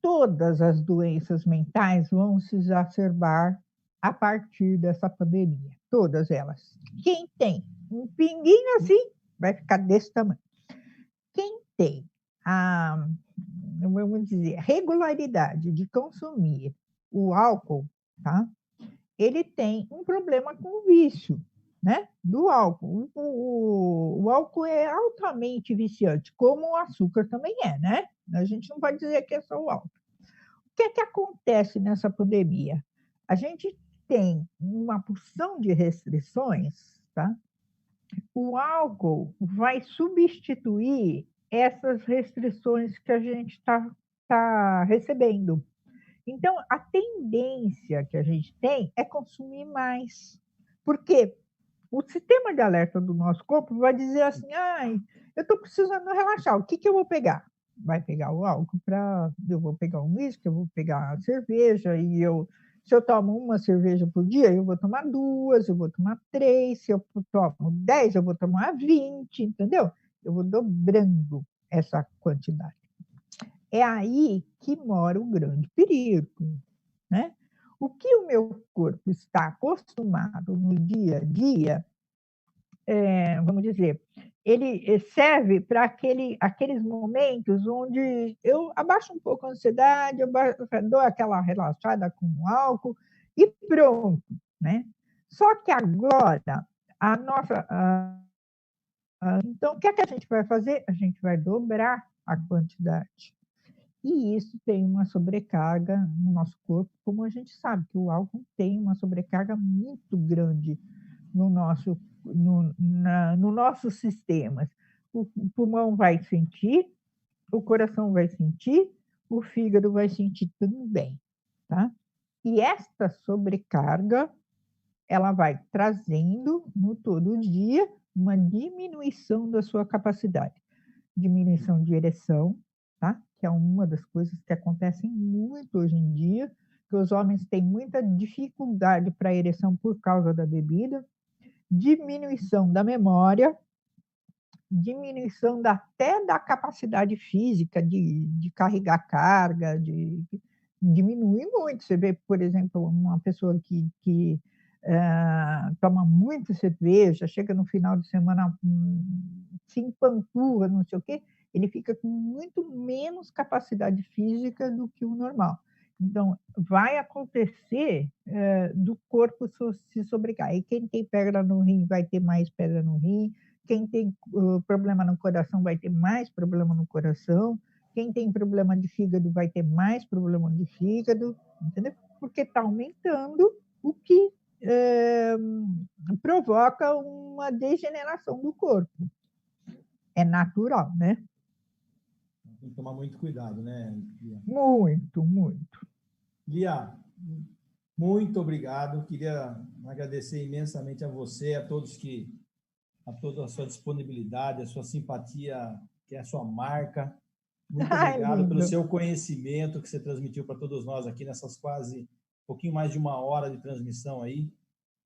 Todas as doenças mentais vão se exacerbar a partir dessa pandemia. Todas elas. Quem tem um pinguinho assim, vai ficar desse tamanho. Quem tem a, vamos dizer, regularidade de consumir o álcool, tá? Ele tem um problema com o vício, né? Do álcool. O álcool é altamente viciante, como o açúcar também é, né? A gente não pode dizer que é só o álcool. O que é que acontece nessa pandemia? A gente tem uma porção de restrições, tá? O álcool vai substituir essas restrições que a gente está recebendo. Então, a tendência que a gente tem é consumir mais. Por quê? O sistema de alerta do nosso corpo vai dizer assim, ai, eu estou precisando relaxar, o que, que eu vou pegar? Vai pegar o álcool eu vou pegar um uísque, eu vou pegar a cerveja, se eu tomo uma cerveja por dia, eu vou tomar 2, eu vou tomar 3, se eu tomo 10, eu vou tomar 20, entendeu? Eu vou dobrando essa quantidade. É aí que mora o grande perigo, né? O que o meu corpo está acostumado no dia a dia, vamos dizer, ele serve para aqueles momentos onde eu abaixo um pouco a ansiedade, eu dou aquela relaxada com o álcool e pronto, né? Só que agora, então, o que é que a gente vai fazer? A gente vai dobrar a quantidade. E isso tem uma sobrecarga no nosso corpo, como a gente sabe que o álcool tem uma sobrecarga muito grande no nossos sistemas. O pulmão vai sentir, o coração vai sentir, o fígado vai sentir também, tá? E esta sobrecarga, ela vai trazendo no todo dia uma diminuição da sua capacidade, diminuição de ereção, tá? Que é uma das coisas que acontecem muito hoje em dia, que os homens têm muita dificuldade para ereção por causa da bebida, diminuição da memória, diminuição até da capacidade física de carregar carga, diminui muito. Você vê, por exemplo, uma pessoa que toma muito cerveja, chega no final de semana, se empanturra, não sei o quê, ele fica com muito menos capacidade física do que o normal. Então, vai acontecer do corpo se sobrecarregar. E quem tem pedra no rim vai ter mais pedra no rim, quem tem problema no coração vai ter mais problema no coração, quem tem problema de fígado vai ter mais problema de fígado, entendeu? Porque está aumentando o que provoca uma degeneração do corpo. É natural, né? Tem que tomar muito cuidado, né, Lia? Muito, muito. Lia, muito obrigado. Queria agradecer imensamente a você, a toda a sua disponibilidade, a sua simpatia, que é a sua marca. Muito obrigado pelo seu conhecimento que você transmitiu para todos nós aqui nessas quase um pouquinho mais de 1 hora de transmissão aí.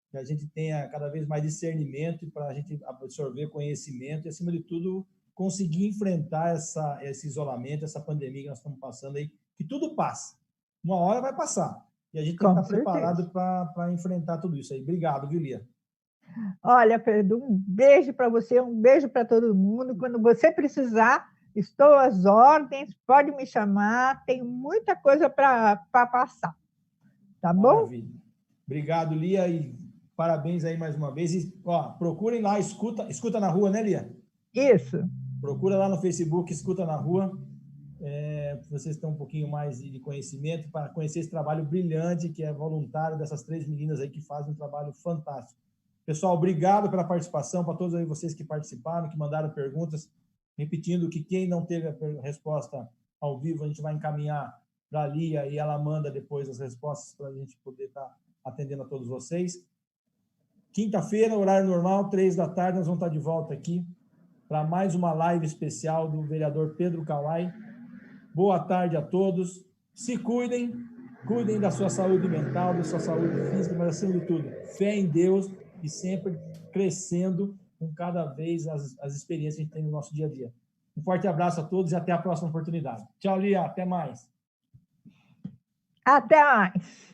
Que a gente tenha cada vez mais discernimento para a gente absorver conhecimento e, acima de tudo, conseguir enfrentar esse isolamento, essa pandemia que nós estamos passando aí, que tudo passa. 1 hora vai passar. E a gente tem que estar preparado para enfrentar tudo isso aí. Obrigado, viu, Lia? Olha, Pedro, um beijo para você, um beijo para todo mundo. Quando você precisar, estou às ordens, pode me chamar, tem muita coisa para passar. Tá bom? Maravilha. Obrigado, Lia, e parabéns aí mais uma vez. E, procurem lá, escuta na rua, né, Lia? Isso. Procura lá no Facebook, Escuta na Rua. Vocês têm um pouquinho mais de conhecimento para conhecer esse trabalho brilhante que é voluntário dessas 3 meninas aí que fazem um trabalho fantástico. Pessoal, obrigado pela participação, para todos aí vocês que participaram, que mandaram perguntas. Repetindo que quem não teve a resposta ao vivo, a gente vai encaminhar para a Lia e ela manda depois as respostas para a gente poder estar atendendo a todos vocês. Quinta-feira, horário normal, 3 da tarde, nós vamos estar de volta aqui para mais uma live especial do vereador Pedro Kawai. Boa tarde a todos, se cuidem Cuidem da sua saúde mental, da sua saúde física, mas, acima de tudo, fé em Deus e sempre crescendo com cada vez as experiências que a gente tem no nosso dia a dia. Um forte abraço a todos e até a próxima oportunidade. Tchau, Lia. Até mais. Até mais.